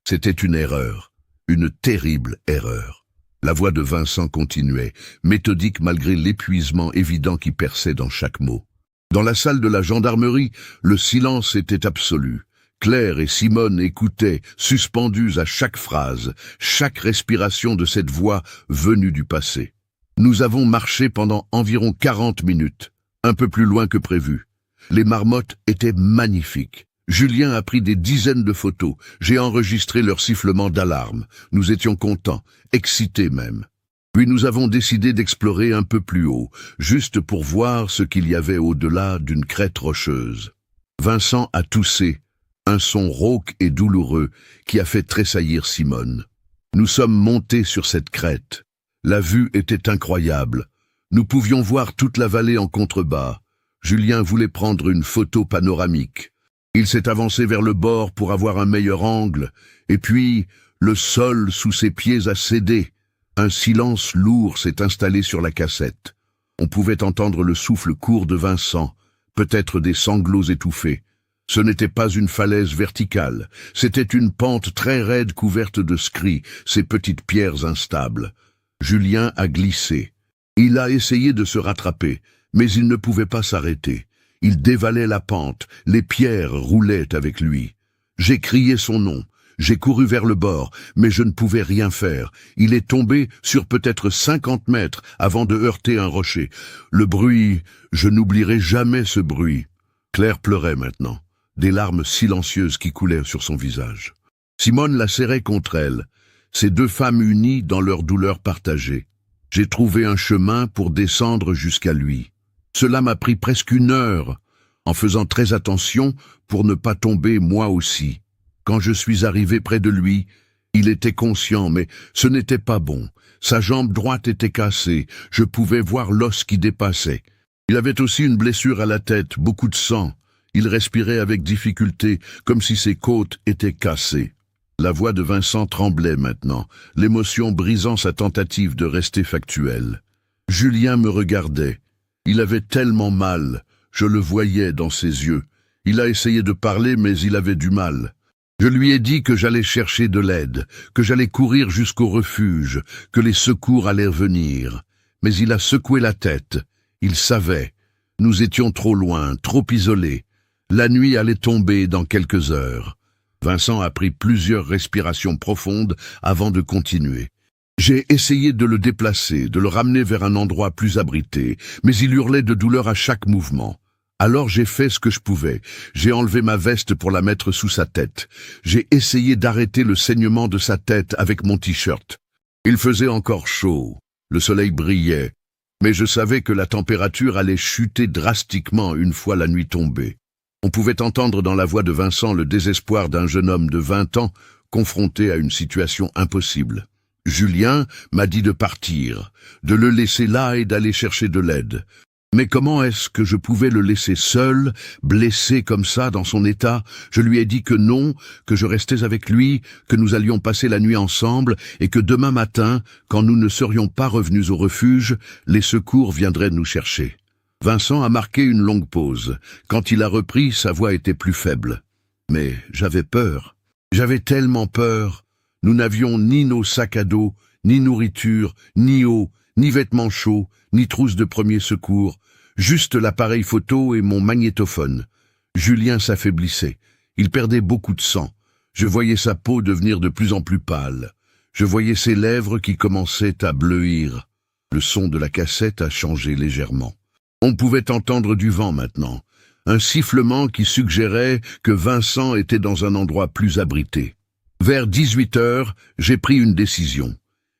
C'était une erreur, une terrible erreur. La voix de Vincent continuait, méthodique malgré l'épuisement évident qui perçait dans chaque mot. Dans la salle de la gendarmerie, le silence était absolu. Claire et Simone écoutaient, suspendues à chaque phrase, chaque respiration de cette voix venue du passé. Nous avons marché pendant environ 40 minutes, un peu plus loin que prévu. Les marmottes étaient magnifiques. Julien a pris des dizaines de photos. J'ai enregistré leur sifflement d'alarme. Nous étions contents, excités même. Puis nous avons décidé d'explorer un peu plus haut, juste pour voir ce qu'il y avait au-delà d'une crête rocheuse. Vincent a toussé, un son rauque et douloureux qui a fait tressaillir Simone. Nous sommes montés sur cette crête. La vue était incroyable. Nous pouvions voir toute la vallée en contrebas. Julien voulait prendre une photo panoramique. Il s'est avancé vers le bord pour avoir un meilleur angle, et puis le sol sous ses pieds a cédé. Un silence lourd s'est installé sur la cassette. On pouvait entendre le souffle court de Vincent, peut-être des sanglots étouffés. Ce n'était pas une falaise verticale, c'était une pente très raide couverte de scries, ces petites pierres instables. Julien a glissé. Il a essayé de se rattraper, mais il ne pouvait pas s'arrêter. Il dévalait la pente, les pierres roulaient avec lui. J'ai crié son nom, j'ai couru vers le bord, mais je ne pouvais rien faire. Il est tombé sur peut-être 50 mètres avant de heurter un rocher. Le bruit, je n'oublierai jamais ce bruit. Claire pleurait maintenant, des larmes silencieuses qui coulaient sur son visage. Simone la serrait contre elle, ces deux femmes unies dans leur douleur partagée. J'ai trouvé un chemin pour descendre jusqu'à lui. Cela m'a pris presque 1 heure, en faisant très attention pour ne pas tomber moi aussi. Quand je suis arrivé près de lui, il était conscient, mais ce n'était pas bon. Sa jambe droite était cassée, je pouvais voir l'os qui dépassait. Il avait aussi une blessure à la tête, beaucoup de sang. Il respirait avec difficulté, comme si ses côtes étaient cassées. La voix de Vincent tremblait maintenant, l'émotion brisant sa tentative de rester factuelle. Julien me regardait. Il avait tellement mal, je le voyais dans ses yeux. Il a essayé de parler, mais il avait du mal. Je lui ai dit que j'allais chercher de l'aide, que j'allais courir jusqu'au refuge, que les secours allaient venir. Mais il a secoué la tête. Il savait. Nous étions trop loin, trop isolés. La nuit allait tomber dans quelques heures. Vincent a pris plusieurs respirations profondes avant de continuer. J'ai essayé de le déplacer, de le ramener vers un endroit plus abrité, mais il hurlait de douleur à chaque mouvement. Alors j'ai fait ce que je pouvais. J'ai enlevé ma veste pour la mettre sous sa tête. J'ai essayé d'arrêter le saignement de sa tête avec mon t-shirt. Il faisait encore chaud. Le soleil brillait. Mais je savais que la température allait chuter drastiquement une fois la nuit tombée. On pouvait entendre dans la voix de Vincent le désespoir d'un jeune homme de 20 ans confronté à une situation impossible. Julien m'a dit de partir, de le laisser là et d'aller chercher de l'aide. Mais comment est-ce que je pouvais le laisser seul, blessé comme ça dans son état? Je lui ai dit que non, que je restais avec lui, que nous allions passer la nuit ensemble et que demain matin, quand nous ne serions pas revenus au refuge, les secours viendraient nous chercher. Vincent a marqué une longue pause. Quand il a repris, sa voix était plus faible. Mais j'avais peur. J'avais tellement peur. Nous n'avions ni nos sacs à dos, ni nourriture, ni eau, ni vêtements chauds, ni trousse de premier secours, juste l'appareil photo et mon magnétophone. Julien s'affaiblissait. Il perdait beaucoup de sang. Je voyais sa peau devenir de plus en plus pâle. Je voyais ses lèvres qui commençaient à bleuir. Le son de la cassette a changé légèrement. On pouvait entendre du vent maintenant, un sifflement qui suggérait que Vincent était dans un endroit plus abrité. Vers 18 heures, j'ai pris une décision.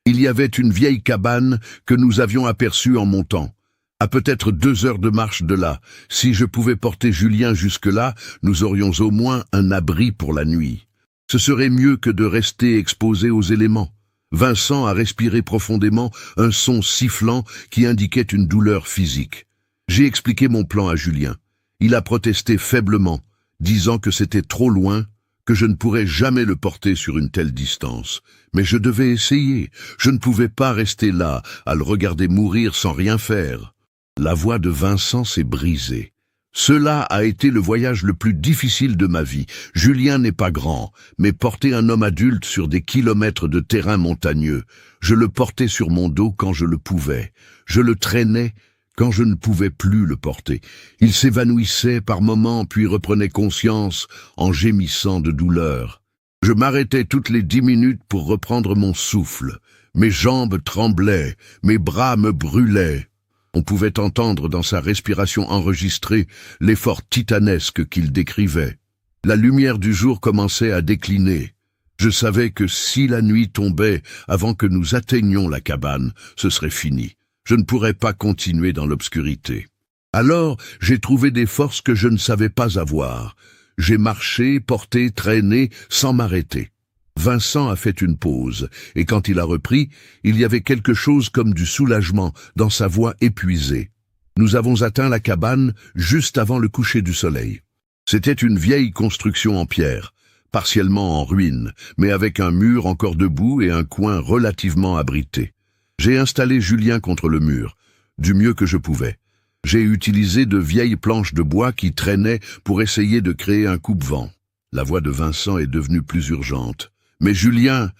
Il y avait une vieille cabane que nous avions aperçue en montant. À peut-être 2 heures de marche de là, si je pouvais porter Julien jusque-là, nous aurions au moins un abri pour la nuit. Ce serait mieux que de rester exposé aux éléments. Vincent a respiré profondément, un son sifflant qui indiquait une douleur physique. J'ai expliqué mon plan à Julien. Il a protesté faiblement, disant que c'était trop loin, que je ne pourrais jamais le porter sur une telle distance. Mais je devais essayer. Je ne pouvais pas rester là, à le regarder mourir sans rien faire. La voix de Vincent s'est brisée. Cela a été le voyage le plus difficile de ma vie. Julien n'est pas grand, mais porter un homme adulte sur des kilomètres de terrain montagneux, je le portais sur mon dos quand je le pouvais. Je le traînais quand je ne pouvais plus le porter. Il s'évanouissait par moments, puis reprenait conscience en gémissant de douleur. Je m'arrêtais toutes les 10 minutes pour reprendre mon souffle. Mes jambes tremblaient, mes bras me brûlaient. On pouvait entendre dans sa respiration enregistrée l'effort titanesque qu'il décrivait. La lumière du jour commençait à décliner. Je savais que si la nuit tombait avant que nous atteignions la cabane, ce serait fini. Je ne pourrais pas continuer dans l'obscurité. Alors, j'ai trouvé des forces que je ne savais pas avoir. J'ai marché, porté, traîné, sans m'arrêter. Vincent a fait une pause, et quand il a repris, il y avait quelque chose comme du soulagement dans sa voix épuisée. Nous avons atteint la cabane juste avant le coucher du soleil. C'était une vieille construction en pierre, partiellement en ruine, mais avec un mur encore debout et un coin relativement abrité. J'ai installé Julien contre le mur, du mieux que je pouvais. J'ai utilisé de vieilles planches de bois qui traînaient pour essayer de créer un coupe-vent. La voix de Vincent est devenue plus urgente. Mais Julien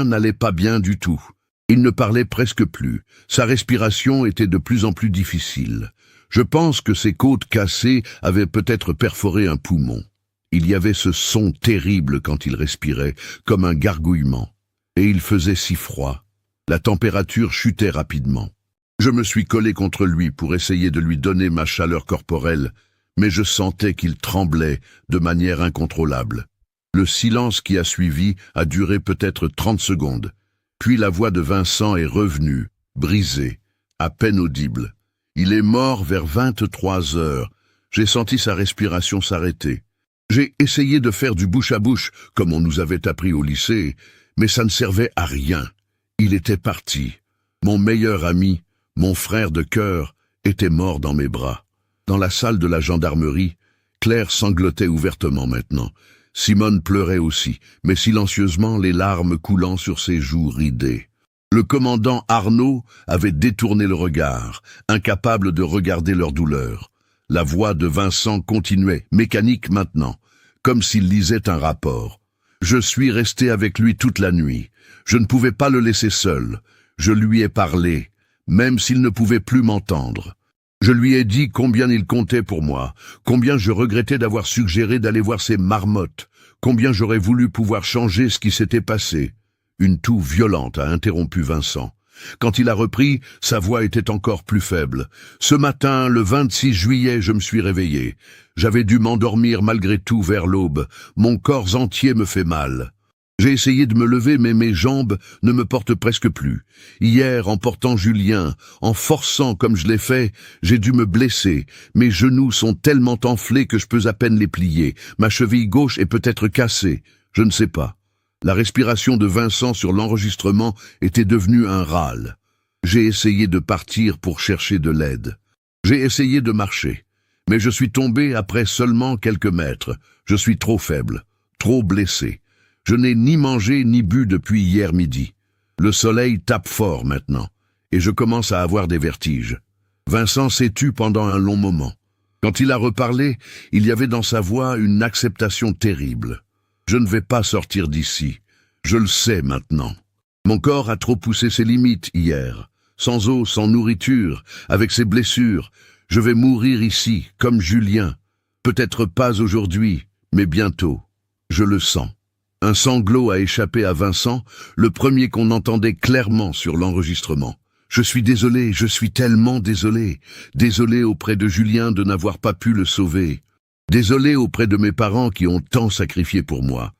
n'allait pas bien du tout. Il ne parlait presque plus. Sa respiration était de plus en plus difficile. Je pense que ses côtes cassées avaient peut-être perforé un poumon. Il y avait ce son terrible quand il respirait, comme un gargouillement. Et il faisait si froid. La température chutait rapidement. Je me suis collé contre lui pour essayer de lui donner ma chaleur corporelle, mais je sentais qu'il tremblait de manière incontrôlable. Le silence qui a suivi a duré peut-être 30 secondes. Puis la voix de Vincent est revenue, brisée, à peine audible. Il est mort vers 23 heures. J'ai senti sa respiration s'arrêter. J'ai essayé de faire du bouche à bouche, comme on nous avait appris au lycée, mais ça ne servait à rien. Il était parti. Mon meilleur ami, mon frère de cœur, était mort dans mes bras. Dans la salle de la gendarmerie, Claire sanglotait ouvertement maintenant. Simone pleurait aussi, mais silencieusement, les larmes coulant sur ses joues ridées. Le commandant Arnaud avait détourné le regard, incapable de regarder leur douleur. La voix de Vincent continuait, mécanique maintenant, comme s'il lisait un rapport. Je suis resté avec lui toute la nuit. Je ne pouvais pas le laisser seul. Je lui ai parlé, même s'il ne pouvait plus m'entendre. Je lui ai dit combien il comptait pour moi, combien je regrettais d'avoir suggéré d'aller voir ces marmottes, combien j'aurais voulu pouvoir changer ce qui s'était passé. Une toux violente a interrompu Vincent. Quand il a repris, sa voix était encore plus faible. Ce matin, le 26 juillet, je me suis réveillé. J'avais dû m'endormir malgré tout vers l'aube. Mon corps entier me fait mal. J'ai essayé de me lever, mais mes jambes ne me portent presque plus. Hier, en portant Julien, en forçant comme je l'ai fait, j'ai dû me blesser. Mes genoux sont tellement enflés que je peux à peine les plier. Ma cheville gauche est peut-être cassée. Je ne sais pas. La respiration de Vincent sur l'enregistrement était devenue un râle. J'ai essayé de partir pour chercher de l'aide. J'ai essayé de marcher. Mais je suis tombé après seulement quelques mètres. Je suis trop faible, trop blessé. Je n'ai ni mangé ni bu depuis hier midi. Le soleil tape fort maintenant, et je commence à avoir des vertiges. Vincent s'est tu pendant un long moment. Quand il a reparlé, il y avait dans sa voix une acceptation terrible. Je ne vais pas sortir d'ici. Je le sais maintenant. Mon corps a trop poussé ses limites hier. Sans eau, sans nourriture, avec ses blessures. Je vais mourir ici, comme Julien. Peut-être pas aujourd'hui, mais bientôt. Je le sens. Un sanglot a échappé à Vincent, le premier qu'on entendait clairement sur l'enregistrement. Je suis désolé, je suis tellement désolé. Désolé auprès de Julien de n'avoir pas pu le sauver. Désolé auprès de mes parents qui ont tant sacrifié pour moi.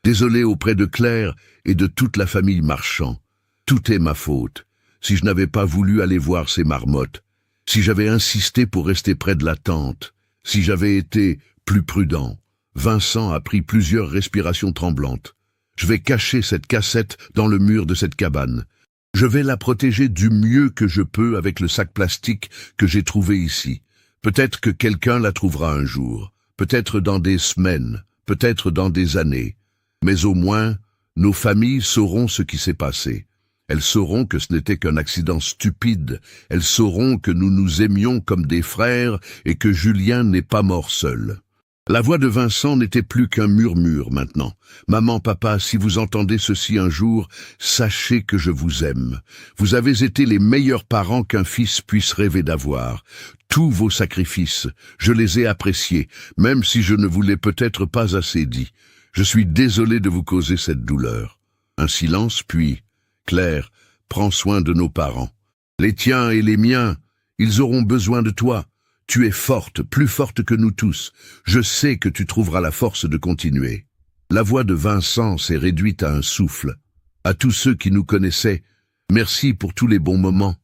Désolé auprès de Claire et de toute la famille Marchand. Tout est ma faute. Si je n'avais pas voulu aller voir ces marmottes, si j'avais insisté pour rester près de la tente, si j'avais été plus prudent. Vincent a pris plusieurs respirations tremblantes. Je vais cacher cette cassette dans le mur de cette cabane. Je vais la protéger du mieux que je peux avec le sac plastique que j'ai trouvé ici. Peut-être que quelqu'un la trouvera un jour, peut-être dans des semaines, peut-être dans des années. Mais au moins, nos familles sauront ce qui s'est passé. Elles sauront que ce n'était qu'un accident stupide. Elles sauront que nous nous aimions comme des frères et que Julien n'est pas mort seul. La voix de Vincent n'était plus qu'un murmure maintenant. « Maman, papa, si vous entendez ceci un jour, sachez que je vous aime. Vous avez été les meilleurs parents qu'un fils puisse rêver d'avoir. Tous vos sacrifices, je les ai appréciés, même si je ne vous l'ai peut-être pas assez dit. Je suis désolé de vous causer cette douleur. » Un silence, puis « Claire, prends soin de nos parents. Les tiens et les miens, ils auront besoin de toi. Tu es forte, plus forte que nous tous. Je sais que tu trouveras la force de continuer. » La voix de Vincent s'est réduite à un souffle. À tous ceux qui nous connaissaient, merci pour tous les bons moments.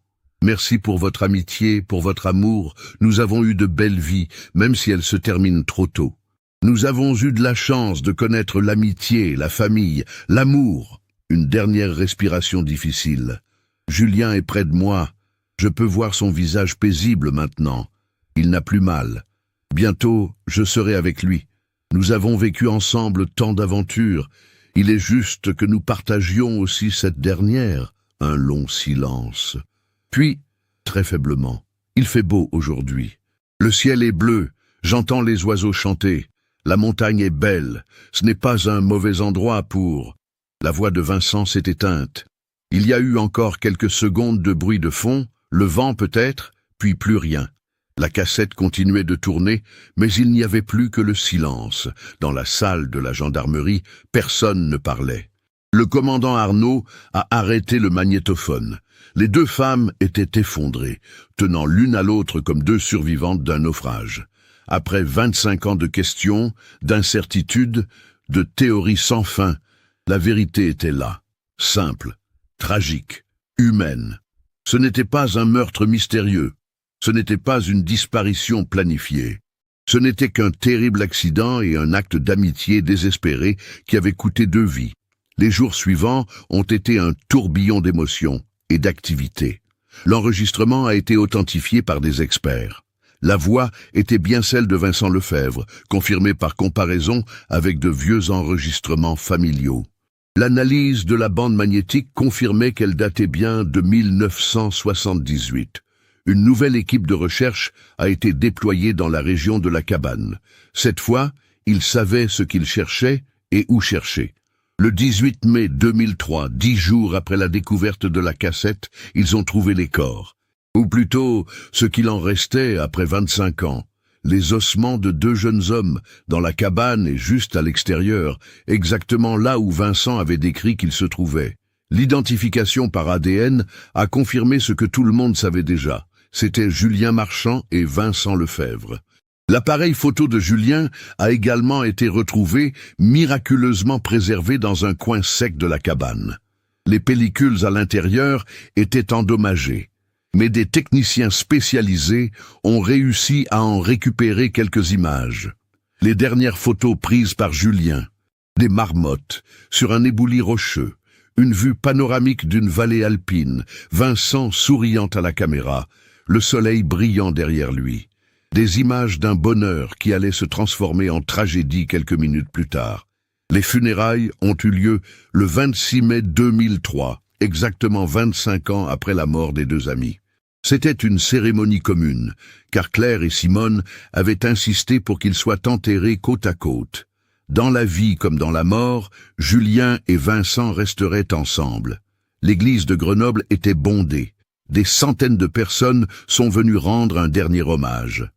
Merci pour votre amitié, pour votre amour. Nous avons eu de belles vies, même si elles se terminent trop tôt. Nous avons eu de la chance de connaître l'amitié, la famille, l'amour. Une dernière respiration difficile. Julien est près de moi. Je peux voir son visage paisible maintenant. Il n'a plus mal. Bientôt, je serai avec lui. Nous avons vécu ensemble tant d'aventures. Il est juste que nous partagions aussi cette dernière. Un long silence. Puis, très faiblement, il fait beau aujourd'hui. Le ciel est bleu, j'entends les oiseaux chanter. La montagne est belle, ce n'est pas un mauvais endroit pour... La voix de Vincent s'est éteinte. Il y a eu encore quelques secondes de bruit de fond, le vent peut-être, puis plus rien. La cassette continuait de tourner, mais il n'y avait plus que le silence. Dans la salle de la gendarmerie, personne ne parlait. Le commandant Arnaud a arrêté le magnétophone. Les deux femmes étaient effondrées, tenant l'une à l'autre comme deux survivantes d'un naufrage. Après 25 ans de questions, d'incertitudes, de théories sans fin, la vérité était là, simple, tragique, humaine. Ce n'était pas un meurtre mystérieux. Ce n'était pas une disparition planifiée. Ce n'était qu'un terrible accident et un acte d'amitié désespéré qui avait coûté 2 vies. Les jours suivants ont été un tourbillon d'émotions et d'activités. L'enregistrement a été authentifié par des experts. La voix était bien celle de Vincent Lefebvre, confirmée par comparaison avec de vieux enregistrements familiaux. L'analyse de la bande magnétique confirmait qu'elle datait bien de 1978. Une nouvelle équipe de recherche a été déployée dans la région de la cabane. Cette fois, ils savaient ce qu'ils cherchaient et où chercher. Le 18 mai 2003, 10 jours après la découverte de la cassette, ils ont trouvé les corps. Ou plutôt, ce qu'il en restait après 25 ans. Les ossements de 2 jeunes hommes, dans la cabane et juste à l'extérieur, exactement là où Vincent avait décrit qu'ils se trouvaient. L'identification par ADN a confirmé ce que tout le monde savait déjà. C'était Julien Marchand et Vincent Lefebvre. L'appareil photo de Julien a également été retrouvé, miraculeusement préservé dans un coin sec de la cabane. Les pellicules à l'intérieur étaient endommagées, mais des techniciens spécialisés ont réussi à en récupérer quelques images. Les dernières photos prises par Julien, des marmottes sur un éboulis rocheux, une vue panoramique d'une vallée alpine, Vincent souriant à la caméra, le soleil brillant derrière lui. Des images d'un bonheur qui allait se transformer en tragédie quelques minutes plus tard. Les funérailles ont eu lieu le 26 mai 2003, exactement 25 ans après la mort des 2 amis. C'était une cérémonie commune, car Claire et Simone avaient insisté pour qu'ils soient enterrés côte à côte. Dans la vie comme dans la mort, Julien et Vincent resteraient ensemble. L'église de Grenoble était bondée. Des centaines de personnes sont venues rendre un dernier hommage.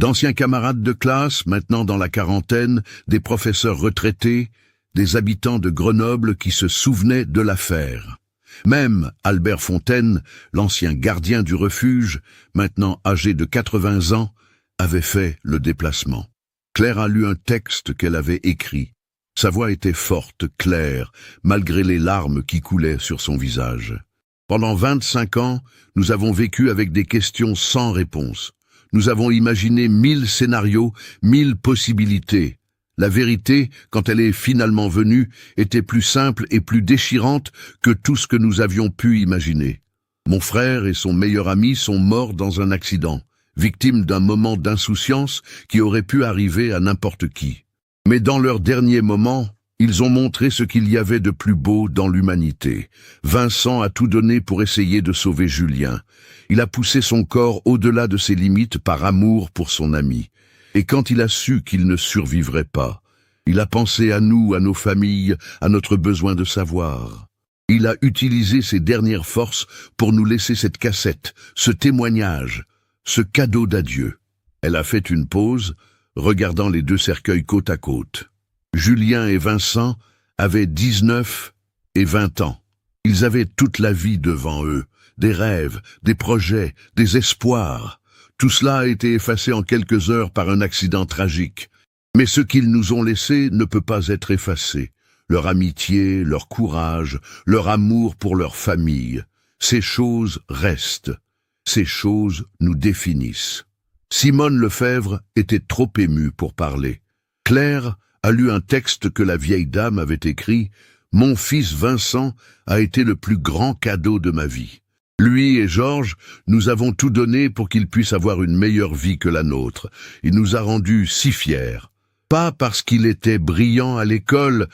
D'anciens camarades de classe, maintenant dans la quarantaine, des professeurs retraités, des habitants de Grenoble qui se souvenaient de l'affaire. Même Albert Fontaine, l'ancien gardien du refuge, maintenant âgé de 80 ans, avait fait le déplacement. Claire a lu un texte qu'elle avait écrit. Sa voix était forte, claire, malgré les larmes qui coulaient sur son visage. Pendant 25 ans, nous avons vécu avec des questions sans réponse. Nous avons imaginé 1000 scénarios, 1000 possibilités. La vérité, quand elle est finalement venue, était plus simple et plus déchirante que tout ce que nous avions pu imaginer. Mon frère et son meilleur ami sont morts dans un accident, victimes d'un moment d'insouciance qui aurait pu arriver à n'importe qui. Mais dans leur dernier moment, ils ont montré ce qu'il y avait de plus beau dans l'humanité. Vincent a tout donné pour essayer de sauver Julien. Il a poussé son corps au-delà de ses limites par amour pour son ami. Et quand il a su qu'il ne survivrait pas, il a pensé à nous, à nos familles, à notre besoin de savoir. Il a utilisé ses dernières forces pour nous laisser cette cassette, ce témoignage, ce cadeau d'adieu. Elle a fait une pause, regardant les deux cercueils côte à côte. Julien et Vincent avaient 19 et 20 ans. Ils avaient toute la vie devant eux, des rêves, des projets, des espoirs. Tout cela a été effacé en quelques heures par un accident tragique. Mais ce qu'ils nous ont laissé ne peut pas être effacé. Leur amitié, leur courage, leur amour pour leur famille. Ces choses restent. Ces choses nous définissent. Simone Lefebvre était trop émue pour parler. Claire a lu un texte que la vieille dame avait écrit « Mon fils Vincent a été le plus grand cadeau de ma vie. Lui et Georges, nous avons tout donné pour qu'il puisse avoir une meilleure vie que la nôtre. Il nous a rendus si fiers. Pas parce qu'il était brillant à l'école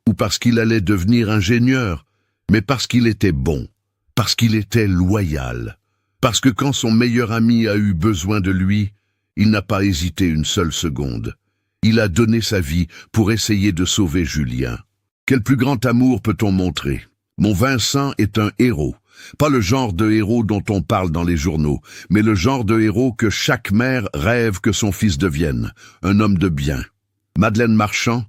ou parce qu'il allait devenir ingénieur, mais parce qu'il était bon, parce qu'il était loyal. Parce que quand son meilleur ami a eu besoin de lui, il n'a pas hésité une seule seconde. Il a donné sa vie pour essayer de sauver Julien. Quel plus grand amour peut-on montrer? Mon Vincent est un héros. Pas le genre de héros dont on parle dans les journaux, mais le genre de héros que chaque mère rêve que son fils devienne, un homme de bien. Madeleine Marchand,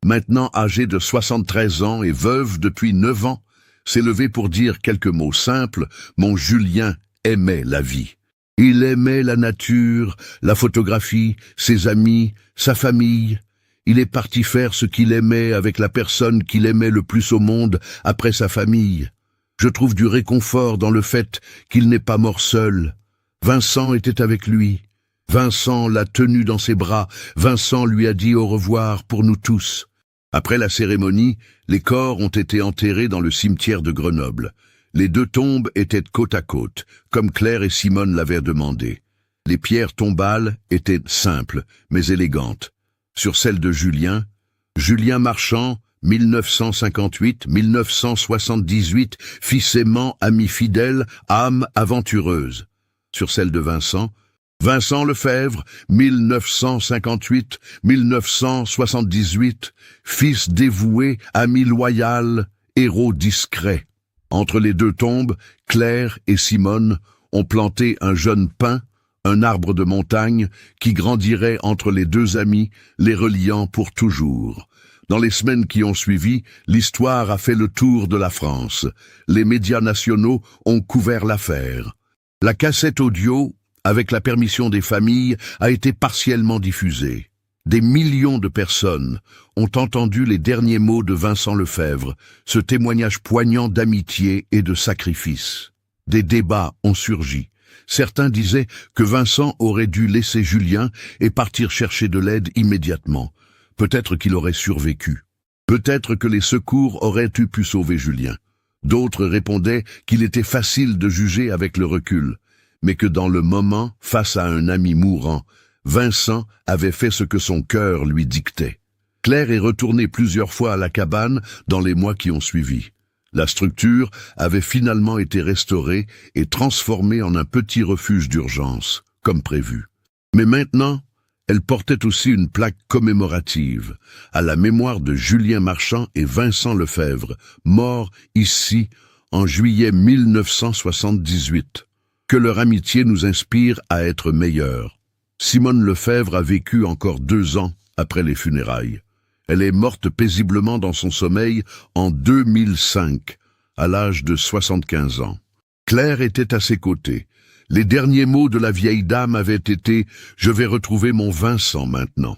maintenant âgée de 73 ans et veuve depuis 9 ans, s'est levée pour dire quelques mots simples. Mon Julien aimait la vie. Il aimait la nature, la photographie, ses amis, sa famille. Il est parti faire ce qu'il aimait avec la personne qu'il aimait le plus au monde après sa famille. Je trouve du réconfort dans le fait qu'il n'est pas mort seul. Vincent était avec lui. Vincent l'a tenu dans ses bras. Vincent lui a dit au revoir pour nous tous. Après la cérémonie, les corps ont été enterrés dans le cimetière de Grenoble. Les deux tombes étaient côte à côte, comme Claire et Simone l'avaient demandé. Les pierres tombales étaient simples, mais élégantes. Sur celle de Julien, Julien Marchand, 1958-1978, fils aimant, ami fidèle, âme aventureuse. Sur celle de Vincent, Vincent Lefebvre, 1958-1978, fils dévoué, ami loyal, héros discret. Entre les deux tombes, Claire et Simone ont planté un jeune pin, un arbre de montagne, qui grandirait entre les deux amis, les reliant pour toujours. Dans les semaines qui ont suivi, l'histoire a fait le tour de la France. Les médias nationaux ont couvert l'affaire. La cassette audio, avec la permission des familles, a été partiellement diffusée. Des millions de personnes ont entendu les derniers mots de Vincent Lefebvre, ce témoignage poignant d'amitié et de sacrifice. Des débats ont surgi. Certains disaient que Vincent aurait dû laisser Julien et partir chercher de l'aide immédiatement. Peut-être qu'il aurait survécu. Peut-être que les secours auraient pu sauver Julien. D'autres répondaient qu'il était facile de juger avec le recul, mais que dans le moment, face à un ami mourant, Vincent avait fait ce que son cœur lui dictait. Claire est retournée plusieurs fois à la cabane dans les mois qui ont suivi. La structure avait finalement été restaurée et transformée en un petit refuge d'urgence, comme prévu. Mais maintenant, elle portait aussi une plaque commémorative à la mémoire de Julien Marchand et Vincent Lefebvre, morts ici en juillet 1978. Que leur amitié nous inspire à être meilleurs. Simone Lefebvre a vécu encore 2 ans après les funérailles. Elle est morte paisiblement dans son sommeil en 2005, à l'âge de 75 ans. Claire était à ses côtés. Les derniers mots de la vieille dame avaient été « Je vais retrouver mon Vincent maintenant ».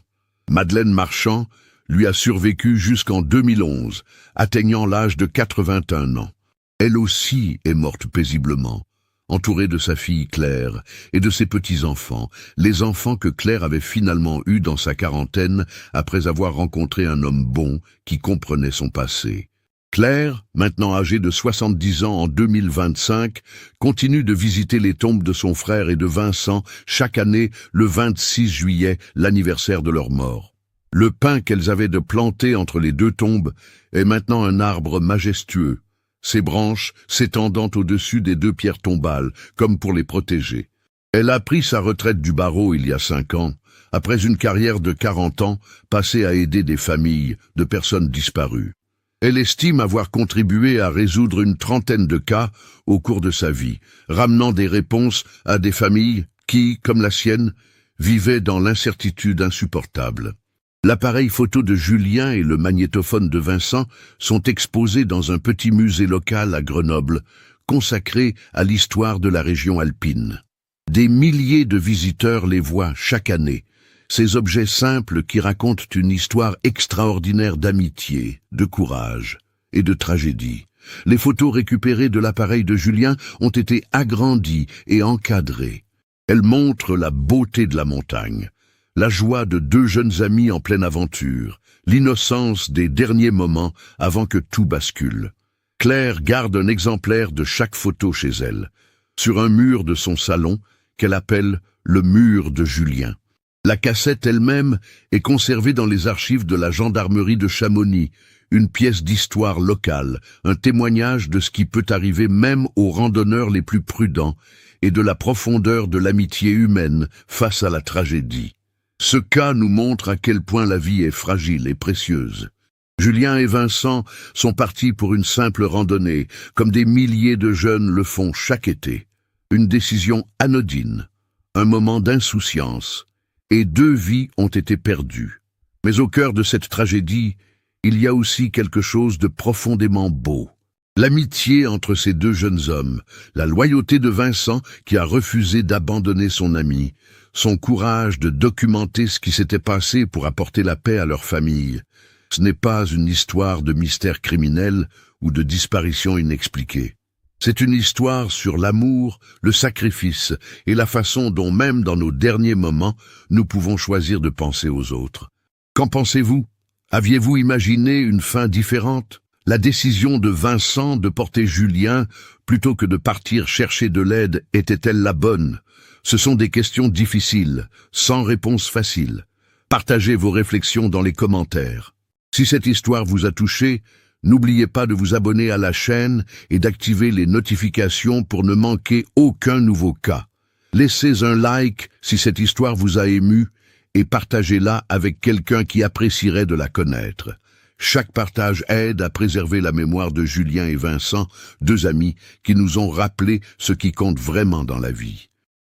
Madeleine Marchand, lui a survécu jusqu'en 2011, atteignant l'âge de 81 ans. Elle aussi est morte paisiblement, entourée de sa fille Claire et de ses petits-enfants, les enfants que Claire avait finalement eus dans sa quarantaine après avoir rencontré un homme bon qui comprenait son passé. Claire, maintenant âgée de 70 ans en 2025, continue de visiter les tombes de son frère et de Vincent chaque année le 26 juillet, l'anniversaire de leur mort. Le pin qu'elles avaient de planté entre les deux tombes est maintenant un arbre majestueux, ses branches s'étendant au-dessus des deux pierres tombales, comme pour les protéger. Elle a pris sa retraite du barreau il y a 5 ans, après une carrière de 40 ans passée à aider des familles de personnes disparues. Elle estime avoir contribué à résoudre une trentaine de cas au cours de sa vie, ramenant des réponses à des familles qui, comme la sienne, vivaient dans l'incertitude insupportable. L'appareil photo de Julien et le magnétophone de Vincent sont exposés dans un petit musée local à Grenoble, consacré à l'histoire de la région alpine. Des milliers de visiteurs les voient chaque année. Ces objets simples qui racontent une histoire extraordinaire d'amitié, de courage et de tragédie. Les photos récupérées de l'appareil de Julien ont été agrandies et encadrées. Elles montrent la beauté de la montagne, la joie de 2 jeunes amis en pleine aventure, l'innocence des derniers moments avant que tout bascule. Claire garde un exemplaire de chaque photo chez elle, sur un mur de son salon qu'elle appelle le mur de Julien. La cassette elle-même est conservée dans les archives de la gendarmerie de Chamonix, une pièce d'histoire locale, un témoignage de ce qui peut arriver même aux randonneurs les plus prudents et de la profondeur de l'amitié humaine face à la tragédie. Ce cas nous montre à quel point la vie est fragile et précieuse. Julien et Vincent sont partis pour une simple randonnée, comme des milliers de jeunes le font chaque été. Une décision anodine, un moment d'insouciance, et 2 vies ont été perdues. Mais au cœur de cette tragédie, il y a aussi quelque chose de profondément beau. L'amitié entre ces 2 jeunes hommes, la loyauté de Vincent qui a refusé d'abandonner son ami, son courage de documenter ce qui s'était passé pour apporter la paix à leur famille. Ce n'est pas une histoire de mystère criminel ou de disparition inexpliquée. C'est une histoire sur l'amour, le sacrifice et la façon dont même dans nos derniers moments, nous pouvons choisir de penser aux autres. Qu'en pensez-vous? Aviez-vous imaginé une fin différente? La décision de Vincent de porter Julien plutôt que de partir chercher de l'aide était-elle la bonne? Ce sont des questions difficiles, sans réponse facile. Partagez vos réflexions dans les commentaires. Si cette histoire vous a touché, n'oubliez pas de vous abonner à la chaîne et d'activer les notifications pour ne manquer aucun nouveau cas. Laissez un like si cette histoire vous a ému et partagez-la avec quelqu'un qui apprécierait de la connaître. Chaque partage aide à préserver la mémoire de Julien et Vincent, 2 amis qui nous ont rappelé ce qui compte vraiment dans la vie.